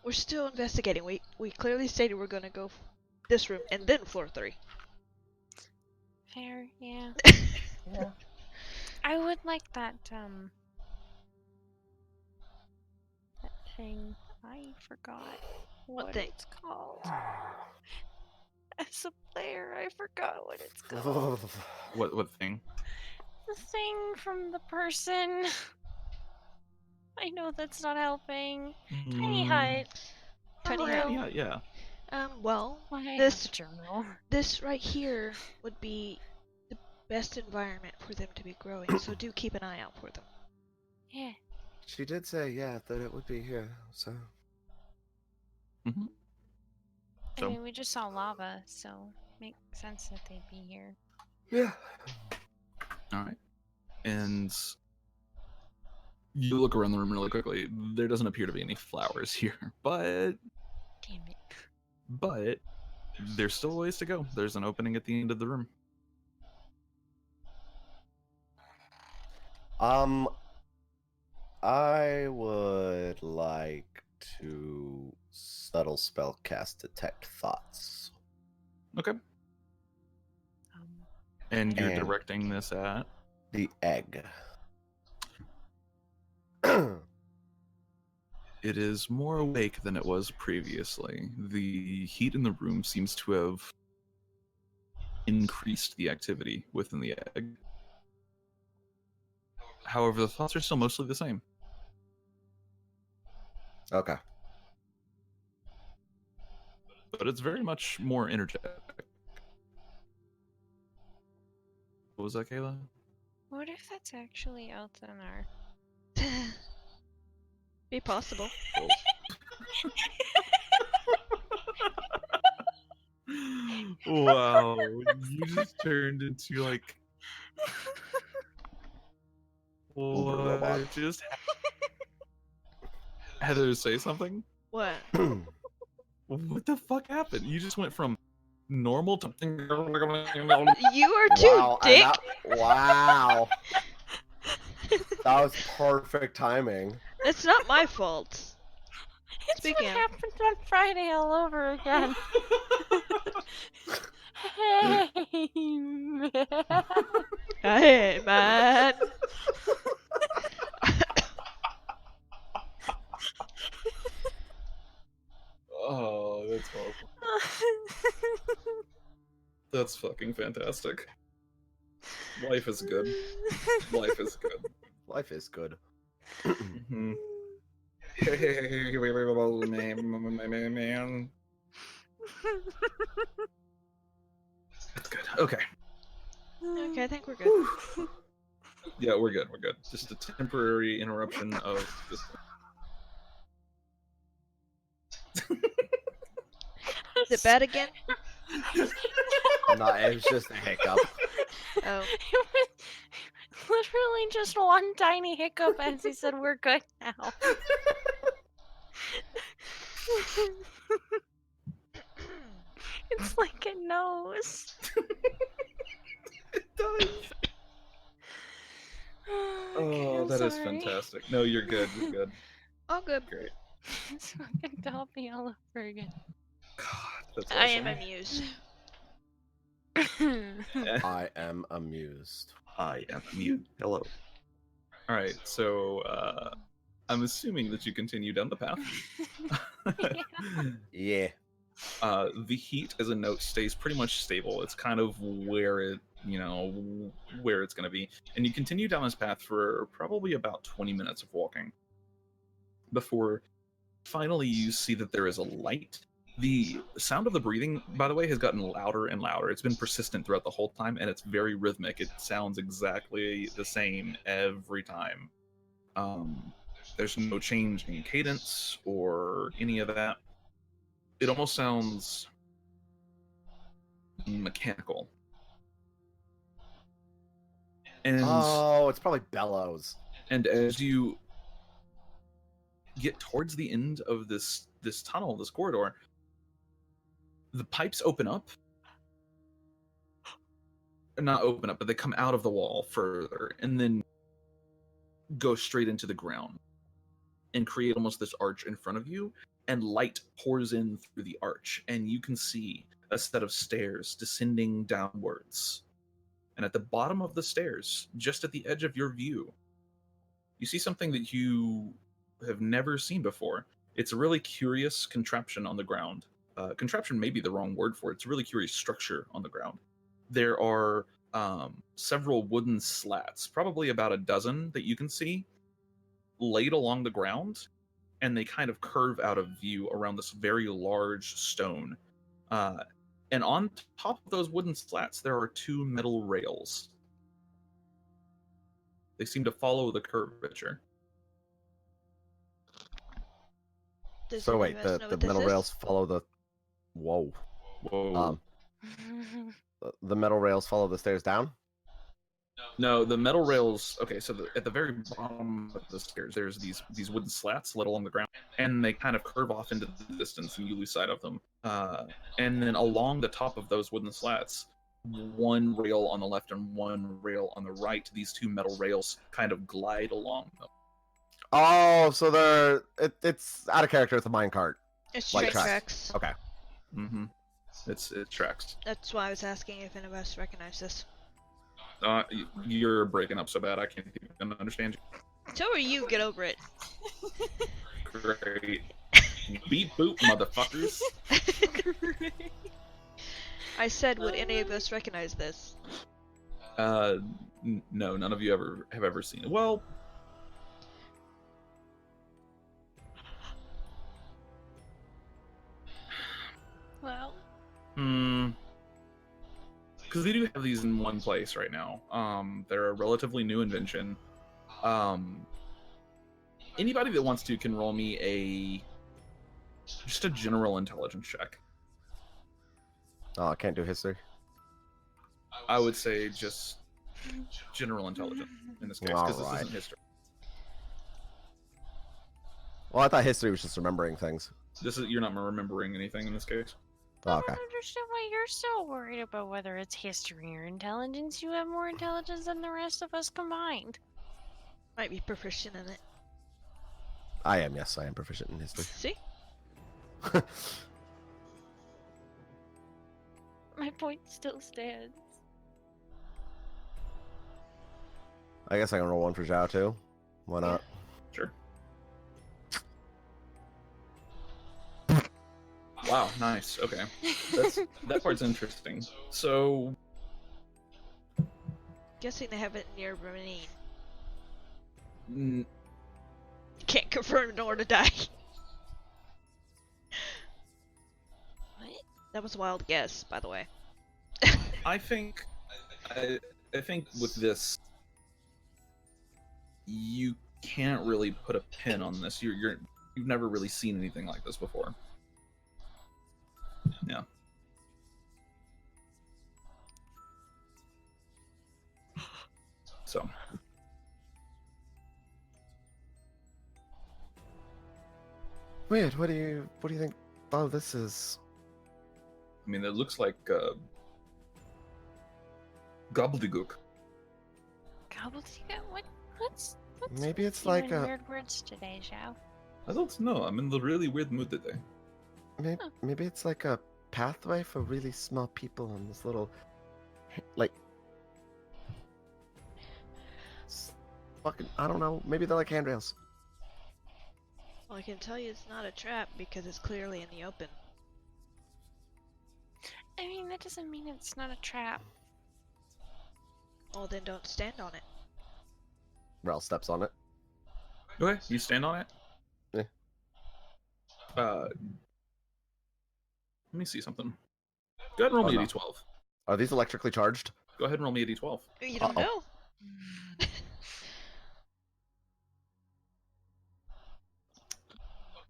S2: We're still investigating. We clearly stated we're gonna go this room and then floor 3.
S4: Fair, yeah.
S3: Yeah.
S4: I would like that, that thing. I forgot what
S2: thing?
S4: it's called. As a player, I forgot what it's called.
S1: What thing?
S4: The thing from the person. I know that's not helping. Tiny hut.
S2: Tiny
S4: For
S2: hut.
S4: real.
S1: Yeah.
S2: Well,
S4: Why I
S2: this
S4: have a journal.
S2: this right here would be the best environment for them to be growing. So do keep an eye out for them.
S4: Yeah.
S3: She did say, yeah, that it would be here. So
S1: Mm-hmm.
S4: I
S1: So-
S4: mean, we just saw lava, so makes sense that they'd be here.
S3: yeah.
S1: All right. And you look around the room really quickly. There doesn't appear to be any flowers here, but
S4: Damn it.
S1: there's still a ways to go. There's an opening at the end of the room.
S3: I would like to subtle spell cast detect thoughts.
S1: Okay.
S4: Um,
S1: And you're
S3: And-
S1: directing this at.
S3: The egg.
S1: It is more awake than it was previously. The heat in the room seems to have increased the activity within the egg. However, the thoughts are still mostly the same.
S3: Okay.
S1: But it's very much more energetic. What was that, Kayla?
S4: what if that's actually Elthanar?
S2: Be possible.
S1: Wow, you just turned into like
S3: Uber robot.
S1: what just Heather, say something?
S2: What?
S1: What the fuck happened? You just went from normal to
S2: You are too
S3: wow. and
S2: dick.
S3: wow. That was perfect timing.
S2: It's not my fault.
S4: It's
S2: Speaking
S4: what
S2: of-
S4: happened on Friday all over again. Hey, man.
S2: Hey, man.
S1: Oh, that's awful. That's fucking fantastic. Life is good. Life is good.
S3: Life is good.
S1: Mhm. Man. That's good. Okay.
S2: Okay, I think we're good.
S1: Yeah, we're good. We're good. Just a temporary interruption of this.
S2: Is it bad again?
S3: No, it was just a hiccup.
S2: Oh.
S4: It was literally just one tiny hiccup as he said, "We're good now." It's like it knows.
S1: It does.
S4: Okay,
S1: Oh,
S4: I'm
S1: that is
S4: sorry.
S1: fantastic. No, you're good. You're good.
S2: All good.
S1: Great.
S4: It's fucking Dobby all over again.
S1: God, that's
S2: I am
S1: awesome.
S2: amused.
S3: I am amused.
S1: I am mute. Hello. All right, so I'm assuming that you continue down the path.
S3: Yeah.
S1: The heat, as a note, stays pretty much stable. It's kind of where it, where it's going to be. And you continue down this path for probably about 20 minutes of walking before finally you see that there is a light. The sound of the breathing, by the way, has gotten louder and louder. It's been persistent throughout the whole time, and it's very rhythmic. It sounds exactly the same every time. There's no change in cadence or any of that. It almost sounds mechanical. And
S3: Oh, it's probably bellows.
S1: and as you get towards the end of this tunnel, this corridor, the pipes open up, not open up, but they come out of the wall further and then go straight into the ground and create almost this arch in front of you, and light pours in through the arch, and you can see a set of stairs descending downwards. And at the bottom of the stairs, just at the edge of your view, you see something that you have never seen before. It's a really curious contraption on the ground. Contraption may be the wrong word for it. It's a really curious structure on the ground. There are several wooden slats, probably about a dozen that you can see, laid along the ground, and they kind of curve out of view around this very large stone. And on top of those wooden slats, there are two metal rails. They seem to follow the curvature.
S2: Does
S3: So
S2: any
S3: wait,
S2: of us know
S3: the
S2: what this
S3: metal
S2: is?
S3: rails follow the. Whoa.
S1: Whoa.
S3: The metal rails follow the stairs down.
S1: No, the metal rails. Okay, so at the very bottom of the stairs, there's these wooden slats lit along the ground, and they kind of curve off into the distance, and you lose sight of them. And then along the top of those wooden slats, one rail on the left and one rail on the right, these two metal rails kind of glide along them.
S3: Oh, so it's out of character with a minecart.
S2: It's
S3: Like
S2: train
S3: tracks.
S2: tracks.
S3: Okay.
S1: Mm-hmm. It tracks.
S2: That's why I was asking if any of us recognize this.
S1: You're breaking up so bad I can't even understand
S2: So are you, get over it.
S1: you. Great. Beep boop, motherfuckers.
S2: I said, would any of us recognize this?
S1: No, none of you have ever seen it. Well,
S4: Well,
S1: because they do have these in one place right now. They're a relatively new invention. Anybody that wants to can roll me just a general intelligence check.
S3: Oh, I can't do history.
S1: I would say just general intelligence in this case, because this
S3: Alright.
S1: isn't history.
S3: Well, I thought history was just remembering things.
S1: You're not remembering anything in this case.
S3: Oh,
S4: I
S3: okay.
S4: don't understand why you're so worried about whether it's history or intelligence. You have more intelligence than the rest of us combined.
S2: Might be proficient in it.
S3: I am, yes, I am proficient in history.
S2: See?
S4: My point still stands.
S3: I guess I can roll one for Zhao too. Why not?
S1: Sure. Wow, nice. Okay. That part's interesting. So,
S2: Guessing they have it near Renine.
S1: n-
S2: Can't confirm nor deny.
S4: What?
S2: That was a wild guess, by the way.
S1: I think with this, you can't really put a pin on this. You've never really seen anything like this before. Yeah. So.
S3: Weird. What do you think? Oh, this is.
S1: I mean, it looks like gobbledygook.
S4: Gobbledygook? What's
S3: Maybe
S4: with
S3: it's
S4: you
S3: like
S4: and
S3: a.
S4: weird words today, Zhao?
S1: I don't know. I'm in the really weird mood today.
S3: Maybe it's like a pathway for really small people on this little, like. Fucking, I don't know. Maybe they're like handrails.
S2: Well, I can tell you it's not a trap because it's clearly in the open.
S4: I mean, that doesn't mean it's not a trap.
S2: Well, then don't stand on it.
S3: Rel steps on it.
S1: Okay, you stand on it?
S3: Yeah.
S1: Let me see something. Go ahead and roll
S3: Oh,
S1: me a
S3: no.
S1: d12.
S3: Are these electrically charged?
S1: Go ahead and roll me a d12.
S2: You don't
S3: Uh-oh.
S2: know.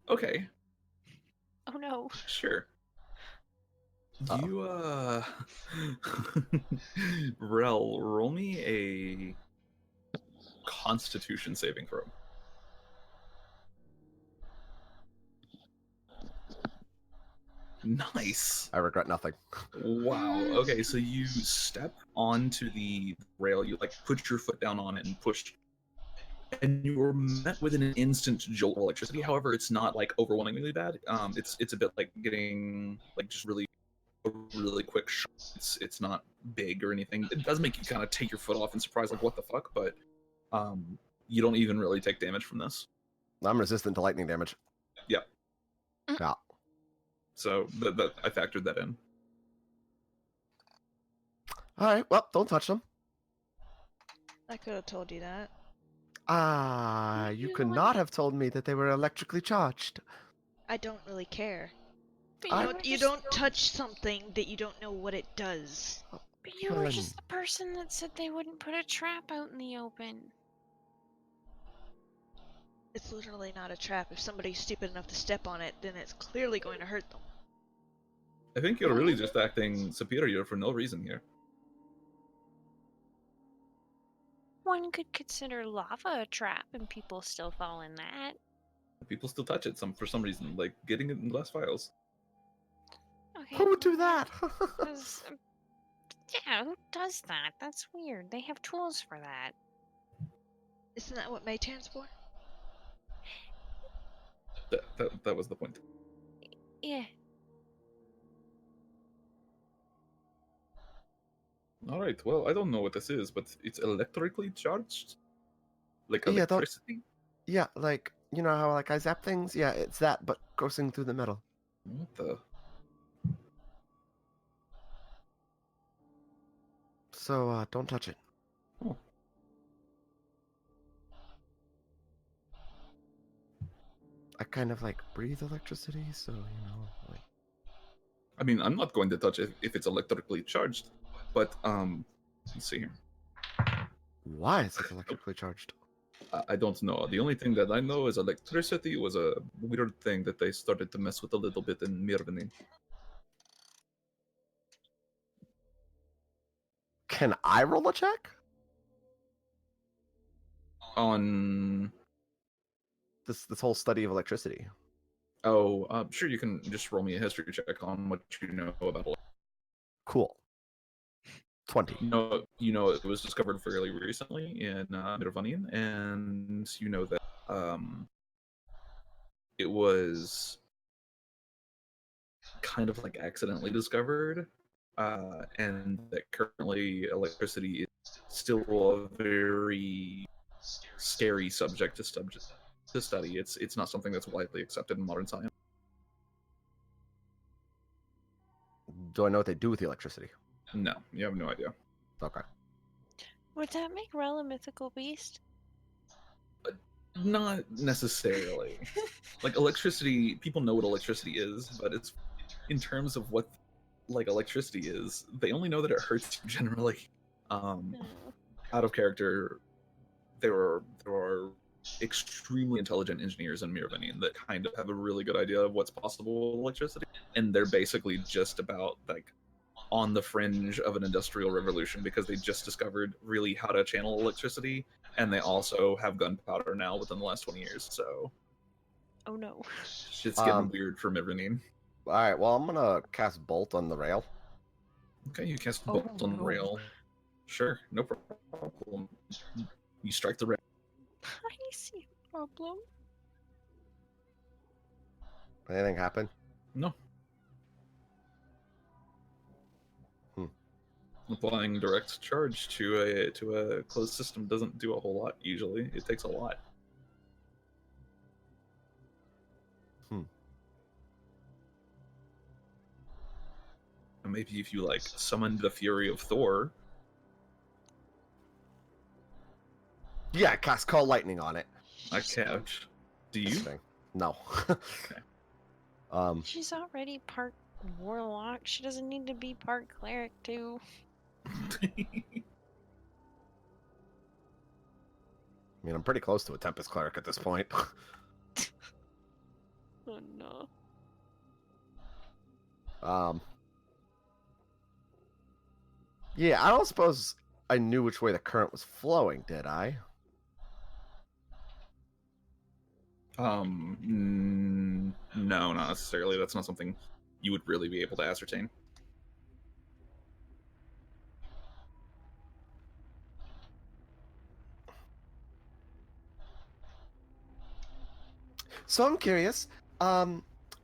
S1: Okay,
S4: Oh no.
S1: sure.
S3: Uh-oh.
S1: You, Rel, roll me a Constitution saving throw. Nice.
S3: I regret nothing.
S1: Wow. Okay, so you step onto the rail, you like put your foot down on it and push, and you are met with an instant jolt of electricity. However, it's not like overwhelmingly bad. It's a bit like getting like just a really quick shot. It's not big or anything. It does make you kind of take your foot off and surprise like what the fuck, but you don't even really take damage from this.
S3: I'm resistant to lightning damage.
S1: Yeah.
S3: Yeah.
S1: So I factored that in.
S3: All right. Well, don't touch them.
S2: I could have told you that.
S3: You could not have told me that they were electrically charged.
S2: I don't really care.
S4: But
S3: I-
S4: you, were
S2: You
S4: just,
S2: don't touch something that you don't know what it does.
S4: but you were just the person that said they wouldn't put a trap out in the open.
S2: It's literally not a trap. If somebody's stupid enough to step on it, then it's clearly going to hurt them.
S1: I think you're really just acting superior for no reason here.
S4: One could consider lava a trap, and people still fall in that.
S1: People still touch it for some reason, like getting it in glass vials.
S4: Okay.
S3: Who would do that?
S4: 'Cause, yeah, who does that? That's weird. They have tools for that.
S2: Isn't that what Maytan's for?
S1: That was the point.
S4: Yeah.
S1: All right. Well, I don't know what this is, but it's electrically charged, like
S3: Yeah, don't-
S1: electricity.
S3: Yeah, like, you know how like I zap things? Yeah, it's that, but coursing through the metal.
S1: What the?
S3: So, don't touch it.
S1: Oh.
S3: I kind of like breathe electricity, so, you know, like.
S1: I mean, I'm not going to touch it if it's electrically charged, but let's see here.
S3: Why is it electrically charged?
S1: I don't know. The only thing that I know is electricity was a weird thing that they started to mess with a little bit in Mirvani.
S3: Can I roll a check?
S1: On
S3: This whole study of electricity.
S1: sure, you can just roll me a history check on what you know about it.
S3: Cool. 20.
S1: You know it was discovered fairly recently in Mirvanian, and you know that it was kind of like accidentally discovered, and that currently electricity is still a very scary subject to study. It's not something that's widely accepted in modern science.
S3: Do I know what they do with the electricity?
S1: No, you have no idea.
S3: Okay.
S4: Would that make Rel a mythical beast?
S1: Not necessarily. Like electricity, people know what electricity is, but it's in terms of what like electricity is, they only know that it hurts you generally. Out of character, there are extremely intelligent engineers in Mirvanian that kind of have a really good idea of what's possible with electricity, and they're basically just about like on the fringe of an industrial revolution because they just discovered really how to channel electricity, and they also have gunpowder now within the last 20 years. So
S4: Oh no.
S1: shit's getting weird for Mirvanian.
S3: All right. Well, I'm gonna cast bolt on the rail.
S1: Okay, you cast
S4: Oh,
S1: bolt on the
S4: no.
S1: rail. Sure, no problem. You strike the rail.
S4: I see a problem.
S3: Anything happen?
S1: No. Applying direct charge to a closed system doesn't do a whole lot usually. It takes a lot. And maybe if you like summoned the fury of Thor.
S3: Yeah, cast call lightning on it.
S1: I couch. Do you?
S3: Interesting. No.
S4: She's already part warlock. She doesn't need to be part cleric too.
S3: I mean, I'm pretty close to a Tempest Cleric at this point.
S4: Oh no.
S3: Yeah, I don't suppose I knew which way the current was flowing, did I?
S1: No, not necessarily. That's not something you would really be able to ascertain.
S3: So I'm curious.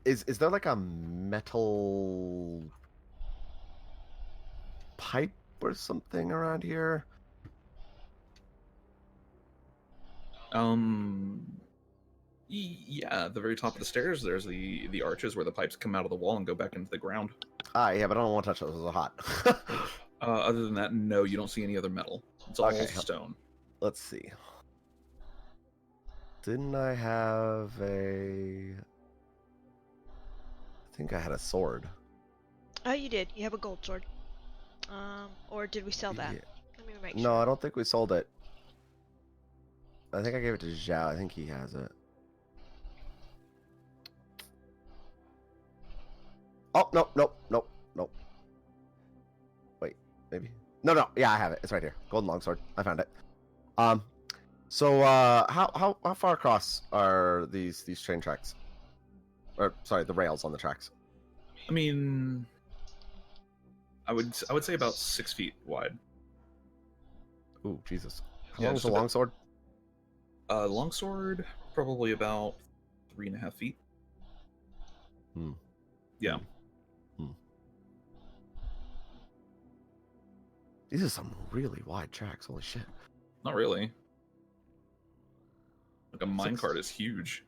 S3: Is there like a metal pipe or something around here?
S1: Yeah, at the very top of the stairs, there's the arches where the pipes come out of the wall and go back into the ground.
S3: Yeah, but I don't want to touch those. Those are hot.
S1: Other than that, no, you don't see any other metal. It's all
S3: Okay,
S1: stone.
S3: Let's see. Didn't I have a... I think I had a sword.
S2: Oh, you did. You have a gold sword. Or did we sell that?
S3: Yeah.
S2: Let me make
S3: No,
S2: sure.
S3: I don't think we sold it. I think I gave it to Zhao. I think he has it. Oh, nope. Wait, maybe. No, yeah, I have it. It's right here. Golden longsword. I found it. So how far across are these train tracks? Or sorry, the rails on the tracks.
S1: I mean, I would say about 6 feet wide.
S3: Ooh, Jesus. How
S1: Yeah,
S3: long is
S1: just
S3: the
S1: about-
S3: longsword?
S1: Longsword, probably about 3.5 feet.
S3: Hmm.
S1: Yeah.
S3: These are some really wide tracks. Holy shit.
S1: Not really. Like a
S3: Six.
S1: minecart is huge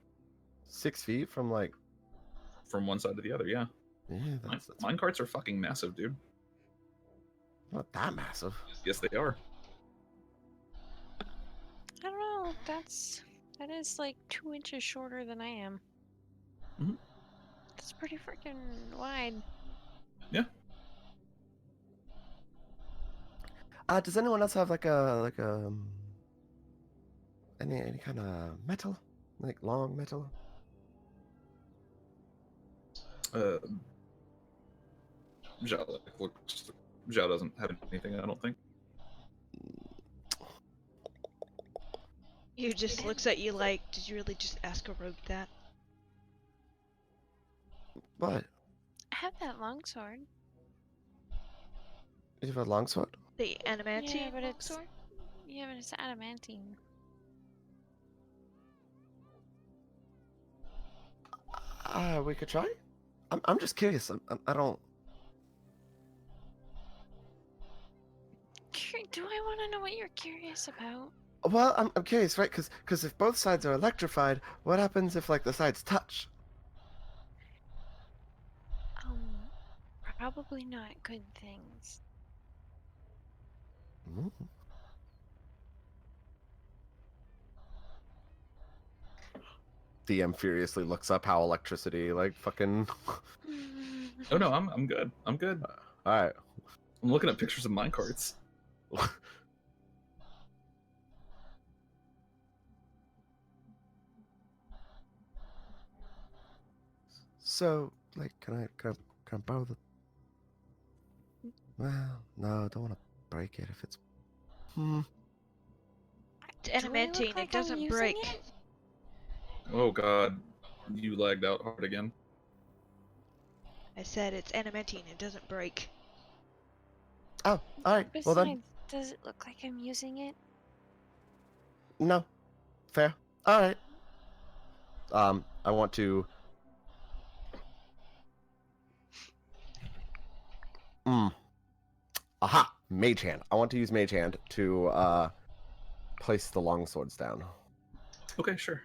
S3: 6 feet from like...
S1: from one side to the other. Yeah.
S3: Yeah, that's
S1: Minecarts are fucking massive, dude.
S3: not that massive.
S1: Yes, they are.
S4: I don't know. That is like 2 inches shorter than I am.
S1: Mhm.
S4: That's pretty freaking wide.
S3: Does anyone else have like a any kind of metal, like long metal?
S1: Zhao doesn't have anything, I don't think.
S2: He just looks at you like, did you really just ask a rogue that?
S3: What?
S4: I have that longsword.
S3: You have a longsword?
S2: The adamantine
S4: Yeah, but it's
S2: longsword?
S4: yeah, but it's adamantine.
S3: We could try. I'm just curious. I don't.
S4: Do I want to know what you're curious about?
S3: Well, I'm curious, right? Because if both sides are electrified, what happens if like the sides touch?
S4: Probably not good things.
S3: Mm. DM furiously looks up how electricity like fucking.
S1: Oh no, I'm good. I'm good.
S3: All right.
S1: I'm looking at pictures of minecarts.
S3: So, like, can I borrow the? Well, no, I don't want to break it if it's.
S2: It's
S4: Do I
S2: adamantine,
S4: look like
S2: it doesn't
S4: I'm using
S2: break.
S4: it?
S1: Oh god, you lagged out hard again.
S2: I said it's adamantine, it doesn't break.
S3: Oh, all right.
S4: Besides,
S3: Well then,
S4: does it look like I'm using it?
S3: no, fair. All right. I want to. Aha! Mage hand. I want to use mage hand to place the longswords down,
S1: Okay, sure.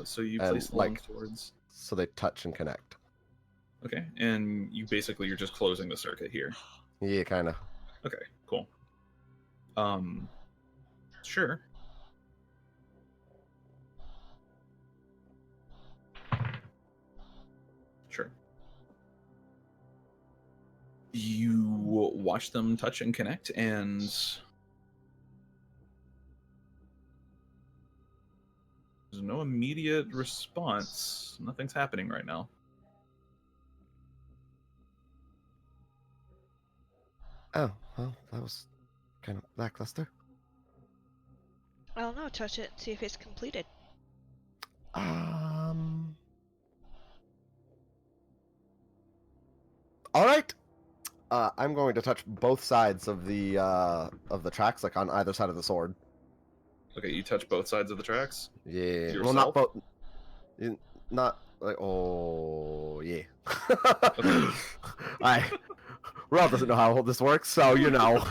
S1: So you
S3: And,
S1: place the
S3: like-
S1: longswords.
S3: so they touch and connect.
S1: Okay, and you're just closing the circuit here.
S3: Yeah, kind of.
S1: Okay, cool. Sure. Sure. You watch them touch and connect, and there's no immediate response. Nothing's happening right now.
S3: Oh, well, that was kind of lackluster.
S2: I don't know, touch it, see if it's completed.
S3: All right. I'm going to touch both sides of the tracks, like on either side of the sword.
S1: Okay, you touch both sides of the tracks.
S3: Yeah. Well, not
S1: Yourself?
S3: both. Not like. Oh, yeah.
S1: Okay.
S3: Rel doesn't know how this works, so you know.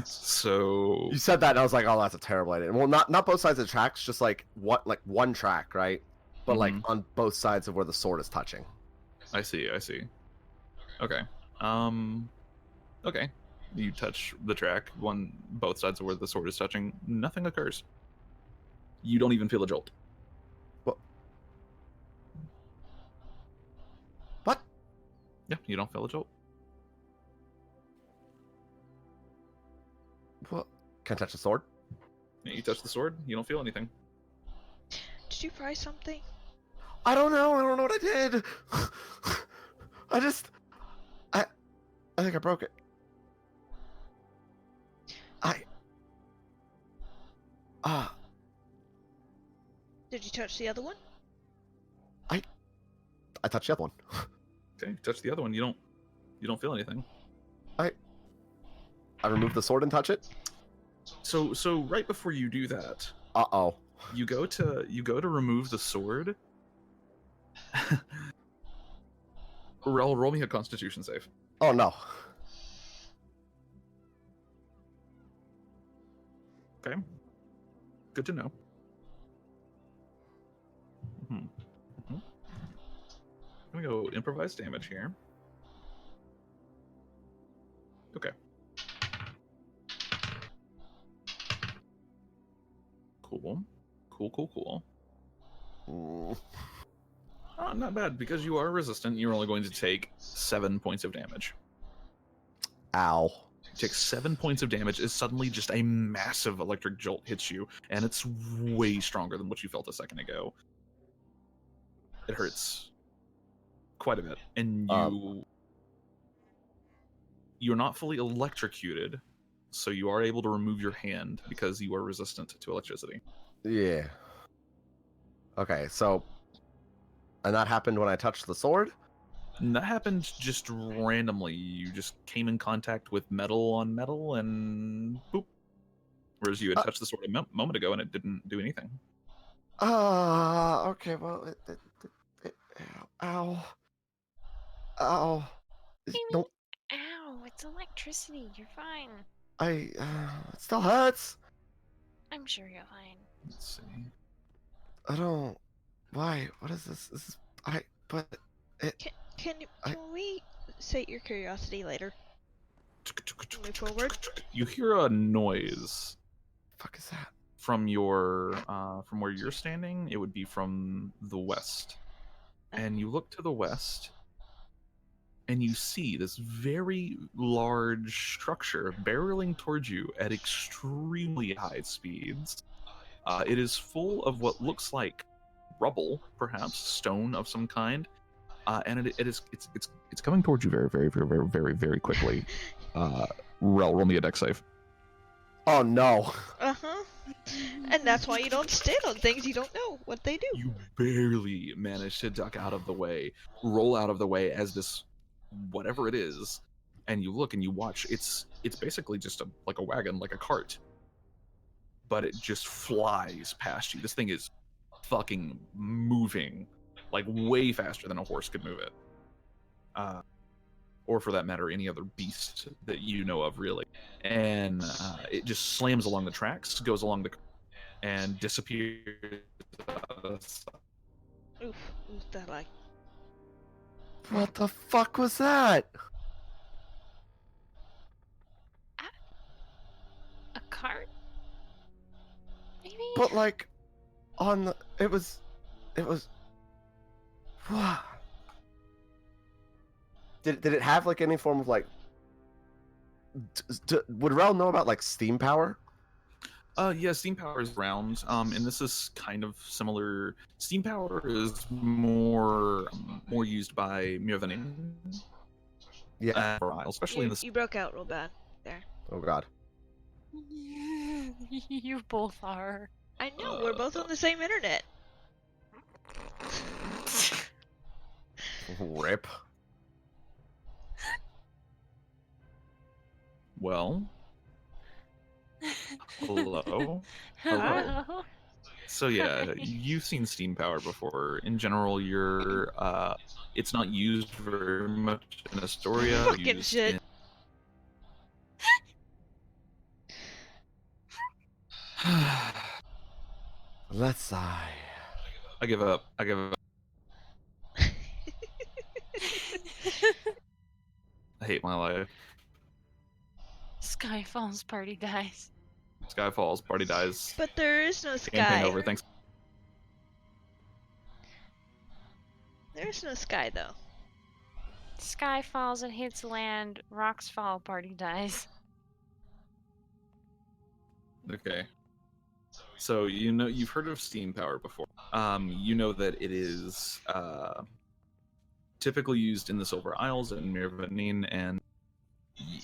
S1: So
S3: You said that, and I was like, "Oh, that's a terrible idea." Well, not both sides of the tracks, just like one track, right? But like on both sides of where the sword is touching.
S1: I see. Okay. Okay. You touch the track, both sides of where the sword is touching. Nothing occurs. You don't even feel a jolt.
S3: What?
S1: Yeah, you don't feel a jolt.
S3: What? Can I touch the sword?
S1: Yeah, you touch the sword, you don't feel anything.
S2: Did you fry something?
S3: I don't know. I don't know what I did. I think I broke it.
S2: Did you touch the other one?
S3: I touched the other one.
S1: Okay, you touch the other one, you don't feel anything.
S3: I remove the sword and touch it.
S1: So right before you do that,
S3: Uh-oh.
S1: you go to remove the sword. Roll me a Constitution save.
S3: Oh no.
S1: Okay. Good to know. I'm gonna go improvised damage here. Okay. Cool. Oh, not bad. Because you are resistant, you're only going to take 7 points of damage.
S3: Ow.
S1: You take 7 points of damage as suddenly just a massive electric jolt hits you, and it's way stronger than what you felt a second ago. It hurts quite a bit, and you're not fully electrocuted, so you are able to remove your hand because you are resistant to electricity.
S3: Yeah. Okay, so... And that happened when I touched the sword?
S1: And that happened just randomly. You just came in contact with metal on metal, and boop. Whereas you had touched the sword a moment ago, and it didn't do anything.
S3: Okay, well... Ow. Ow. Don't...
S4: Ow, it's electricity. You're fine.
S3: It still hurts.
S4: I'm sure you're fine.
S1: Let's see.
S3: I don't... Why? What is this? This is...
S2: Can we sate your curiosity later? Move forward.
S1: You hear a noise.
S3: Fuck is that?
S1: From where you're standing. It would be from the west. And you look to the west, and you see this very large structure barreling towards you at extremely high speeds. It is full of what looks like rubble, perhaps stone of some kind, and it's coming towards you very quickly. Roll me a dex save.
S3: Oh no.
S2: And that's why you don't stand on things you don't know what they do.
S1: You barely manage to duck out of the way, roll out of the way as this whatever it is, and you look and you watch. It's basically just like a wagon, like a cart, but it just flies past you. This thing is fucking moving like way faster than a horse could move it, or for that matter any other beast that you know of, really. And it just slams along the tracks, goes along the and disappears.
S2: Oof, who's that like?
S3: What the fuck was that?
S4: A cart? Maybe?
S3: But like, on the... It was... What? Did it have like any form of like... would Rel know about like steam power?
S1: Yeah, steam power is round, and this is kind of similar. Steam power is more used by Myrvanin.
S3: Yeah.
S1: Especially in the...
S2: You broke out real bad there.
S3: Oh god.
S4: You both are.
S2: I know, we're both on the same internet.
S3: Rip.
S1: Well, hello.
S4: Hello.
S1: So yeah,
S4: Hi.
S1: you've seen steam power before. In general, it's not used very much in Astoria.
S2: Fucking
S1: Used
S2: shit.
S1: in...
S3: Let's sigh.
S1: I give up. I give up. I hate my life.
S4: Skyfall's party dies.
S1: Sky falls, party dies.
S2: But there is no
S1: Campaign
S2: sky.
S1: over. Thanks.
S2: There is no sky though.
S4: Sky falls and hits land. Rocks fall. Party dies.
S1: Okay. So you've heard of steam power before. You know that it is typically used in the Silver Isles and Mirvanin, and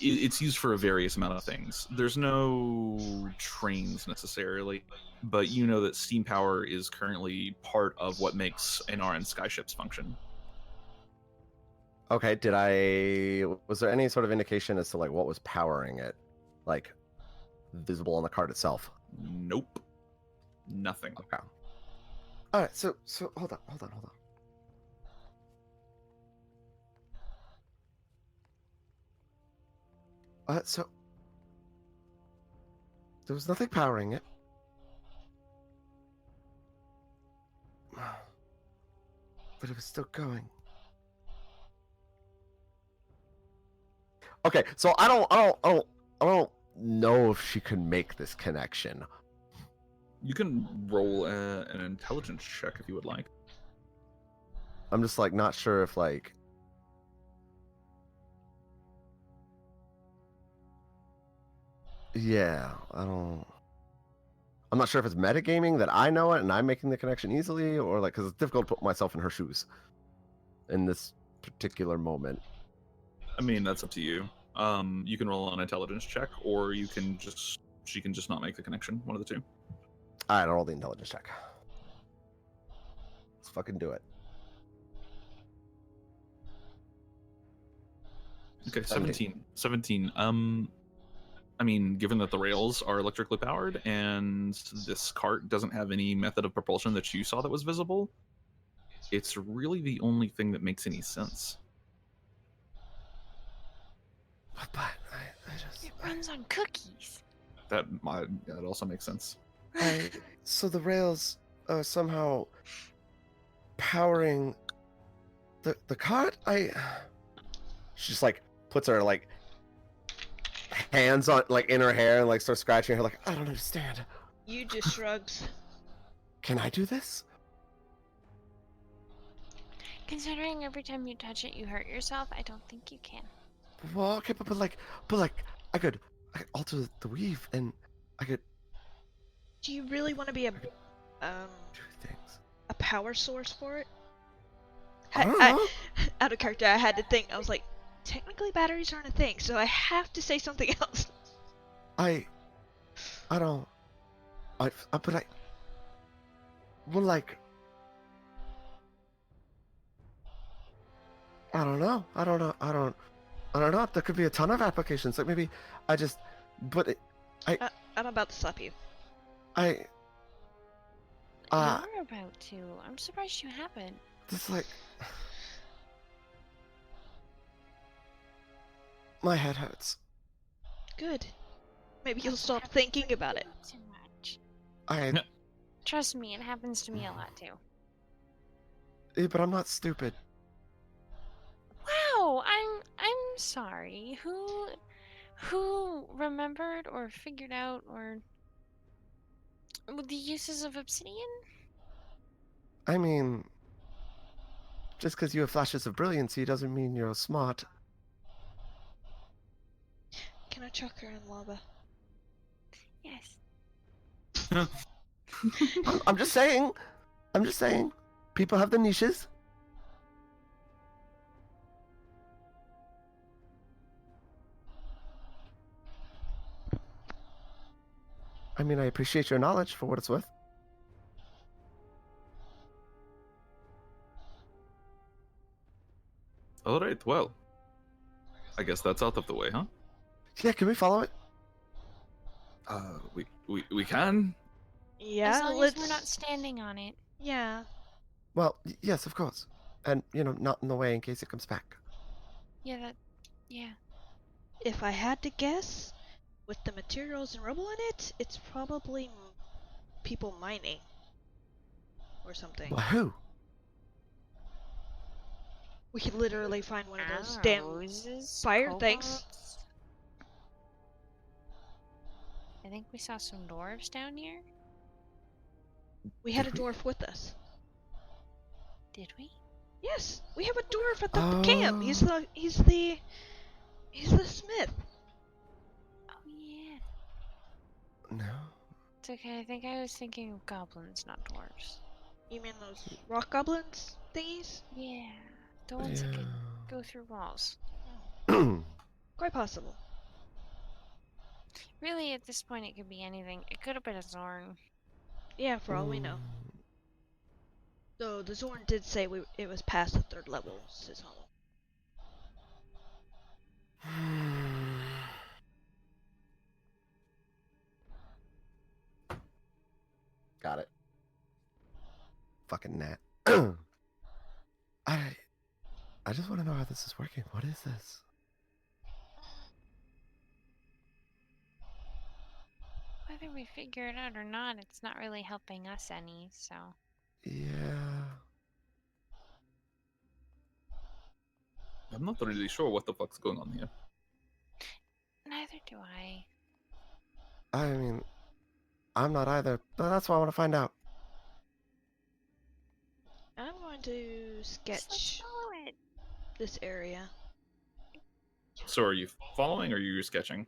S1: it's used for a various amount of things. There's no trains necessarily, but you know that steam power is currently part of what makes NR and skyships function.
S3: Okay, was there any sort of indication as to like what was powering it? Like visible on the card itself?
S1: Nope. Nothing.
S3: Okay. Alright, so hold on. So there was nothing powering it. But it was still going. Okay, so I don't know if she could make this connection.
S1: You can roll an intelligence check if you would like.
S3: I'm just like not sure if like yeah, I'm not sure if it's metagaming that I know it and I'm making the connection easily, or like because it's difficult to put myself in her shoes in this particular moment.
S1: I mean, that's up to you. You can roll an intelligence check, or she can just not make the connection. One of the two.
S3: All right, I'll roll the intelligence check. Let's fucking do it.
S1: Okay, 17. 17. I mean, given that the rails are electrically powered and this cart doesn't have any method of propulsion that you saw that was visible, it's really the only thing that makes any sense.
S3: But I just
S4: It runs on cookies.
S1: That also makes sense.
S3: so the rails are somehow powering the cart. She just like puts her like hands on like in her hair and like starts scratching her like I don't understand.
S2: You just shrugs.
S3: Can I do this?
S4: Considering every time you touch it, you hurt yourself, I don't think you can.
S3: Well, okay, but like I could alter the weave and I could
S2: Do you really want to be a
S3: do things.
S2: a power source for it?
S3: I don't know.
S2: Out of character, I had to think. I was like, technically batteries aren't a thing, so I have to say something else.
S3: I don't. But I. Well, like. I don't know. I don't know. There could be a ton of applications. Like maybe I just. But
S2: I'm about to slap you.
S3: I.
S4: You're about to. I'm surprised you haven't.
S3: This like. My head hurts.
S2: Good. Maybe you'll stop thinking about it.
S4: Too much.
S3: I.
S4: Trust me, it happens to me a lot too.
S3: But I'm not stupid.
S4: Wow, I'm sorry. Who remembered or figured out or the uses of obsidian?
S3: I mean, just because you have flashes of brilliancy doesn't mean you're smart.
S2: Can I chuck her in lava?
S4: Yes.
S3: I'm just saying. People have the niches. I mean, I appreciate your knowledge for what it's worth.
S1: All right, well, I guess that's out of the way, huh?
S3: Yeah, can we follow it?
S1: We can.
S2: Yeah,
S4: as long
S2: let's.
S4: as we're not standing on it.
S2: Yeah.
S3: Well, yes, of course. And, not in the way in case it comes back.
S4: Yeah, yeah.
S2: If I had to guess, with the materials and rubble in it, it's probably people mining or something.
S3: Well, who?
S2: We could literally find one of those damn
S4: Roses,
S2: fire things.
S4: kobolds. I think we saw some dwarves down here.
S2: We had a
S3: Did we?
S2: dwarf with us.
S4: Did we?
S2: Yes, we have a dwarf at the
S3: Oh.
S2: camp. He's the smith.
S4: Oh yeah.
S3: No.
S4: It's okay. I think I was thinking of goblins, not dwarves.
S2: You mean those rock goblins thingies?
S4: Yeah, the ones that could go through walls.
S2: Quite possible.
S4: Really, at this point, it could be anything. It could have been a Zorn.
S2: Yeah, for all we know. Though the Zorn did say it was past the 3rd level, his home.
S3: Got it. Fucking gnat. I just want to know how this is working. What is this?
S4: Whether we figure it out or not, it's not really helping us any, so.
S3: Yeah.
S1: I'm not really sure what the fuck's going on here.
S4: Neither do I.
S3: I mean, I'm not either, but that's why I want to find out.
S2: I'm going to
S4: Just let's
S2: sketch
S4: follow it.
S2: this area.
S1: So are you following or are you sketching?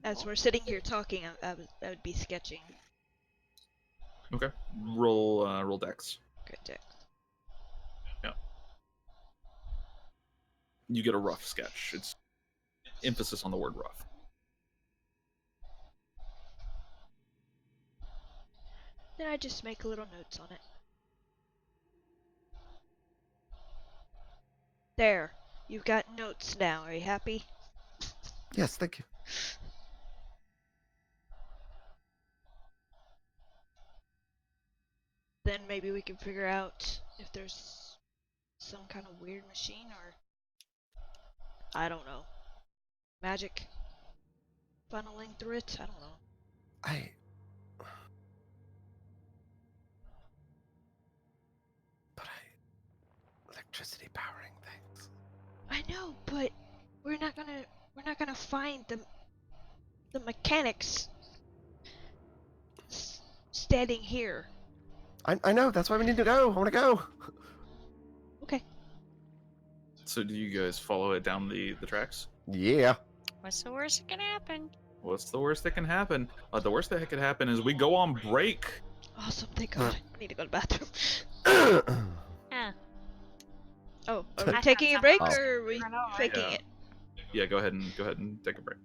S2: As we're sitting here talking, I would be sketching.
S1: Okay. Roll dex.
S2: Good deck.
S1: You get a rough sketch. It's emphasis on the word rough.
S2: Then I just make little notes on it. There. You've got notes now. Are you happy?
S3: Yes, thank you.
S2: Then maybe we can figure out if there's some kind of weird machine or I don't know. Magic funneling through it? I don't know.
S3: Electricity powering things.
S2: I know, but we're not gonna find the mechanics standing here.
S3: I know, that's why we need to go. I want to go.
S2: Okay.
S1: So do you guys follow it down the tracks?
S3: Yeah.
S4: What's the worst that can happen?
S1: What's the worst that can happen? The worst that could happen is we go on break.
S2: Awesome, thank God. I need to go to the bathroom.
S4: Ah,
S2: Oh, are
S4: I
S2: we taking a
S4: found
S2: break
S3: something.
S2: or are we
S4: Run over.
S2: faking
S1: Yeah.
S2: it?
S1: Yeah, go ahead and take a break.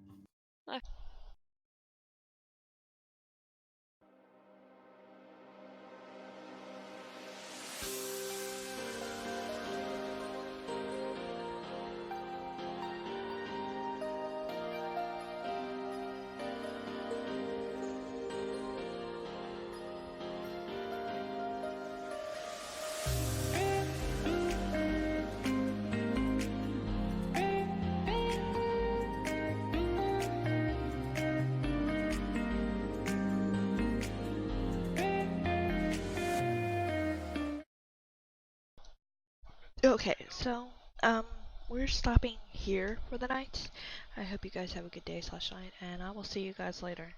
S2: Okay, so, we're stopping here for the night. I hope you guys have a good day / night, and I will see you guys later.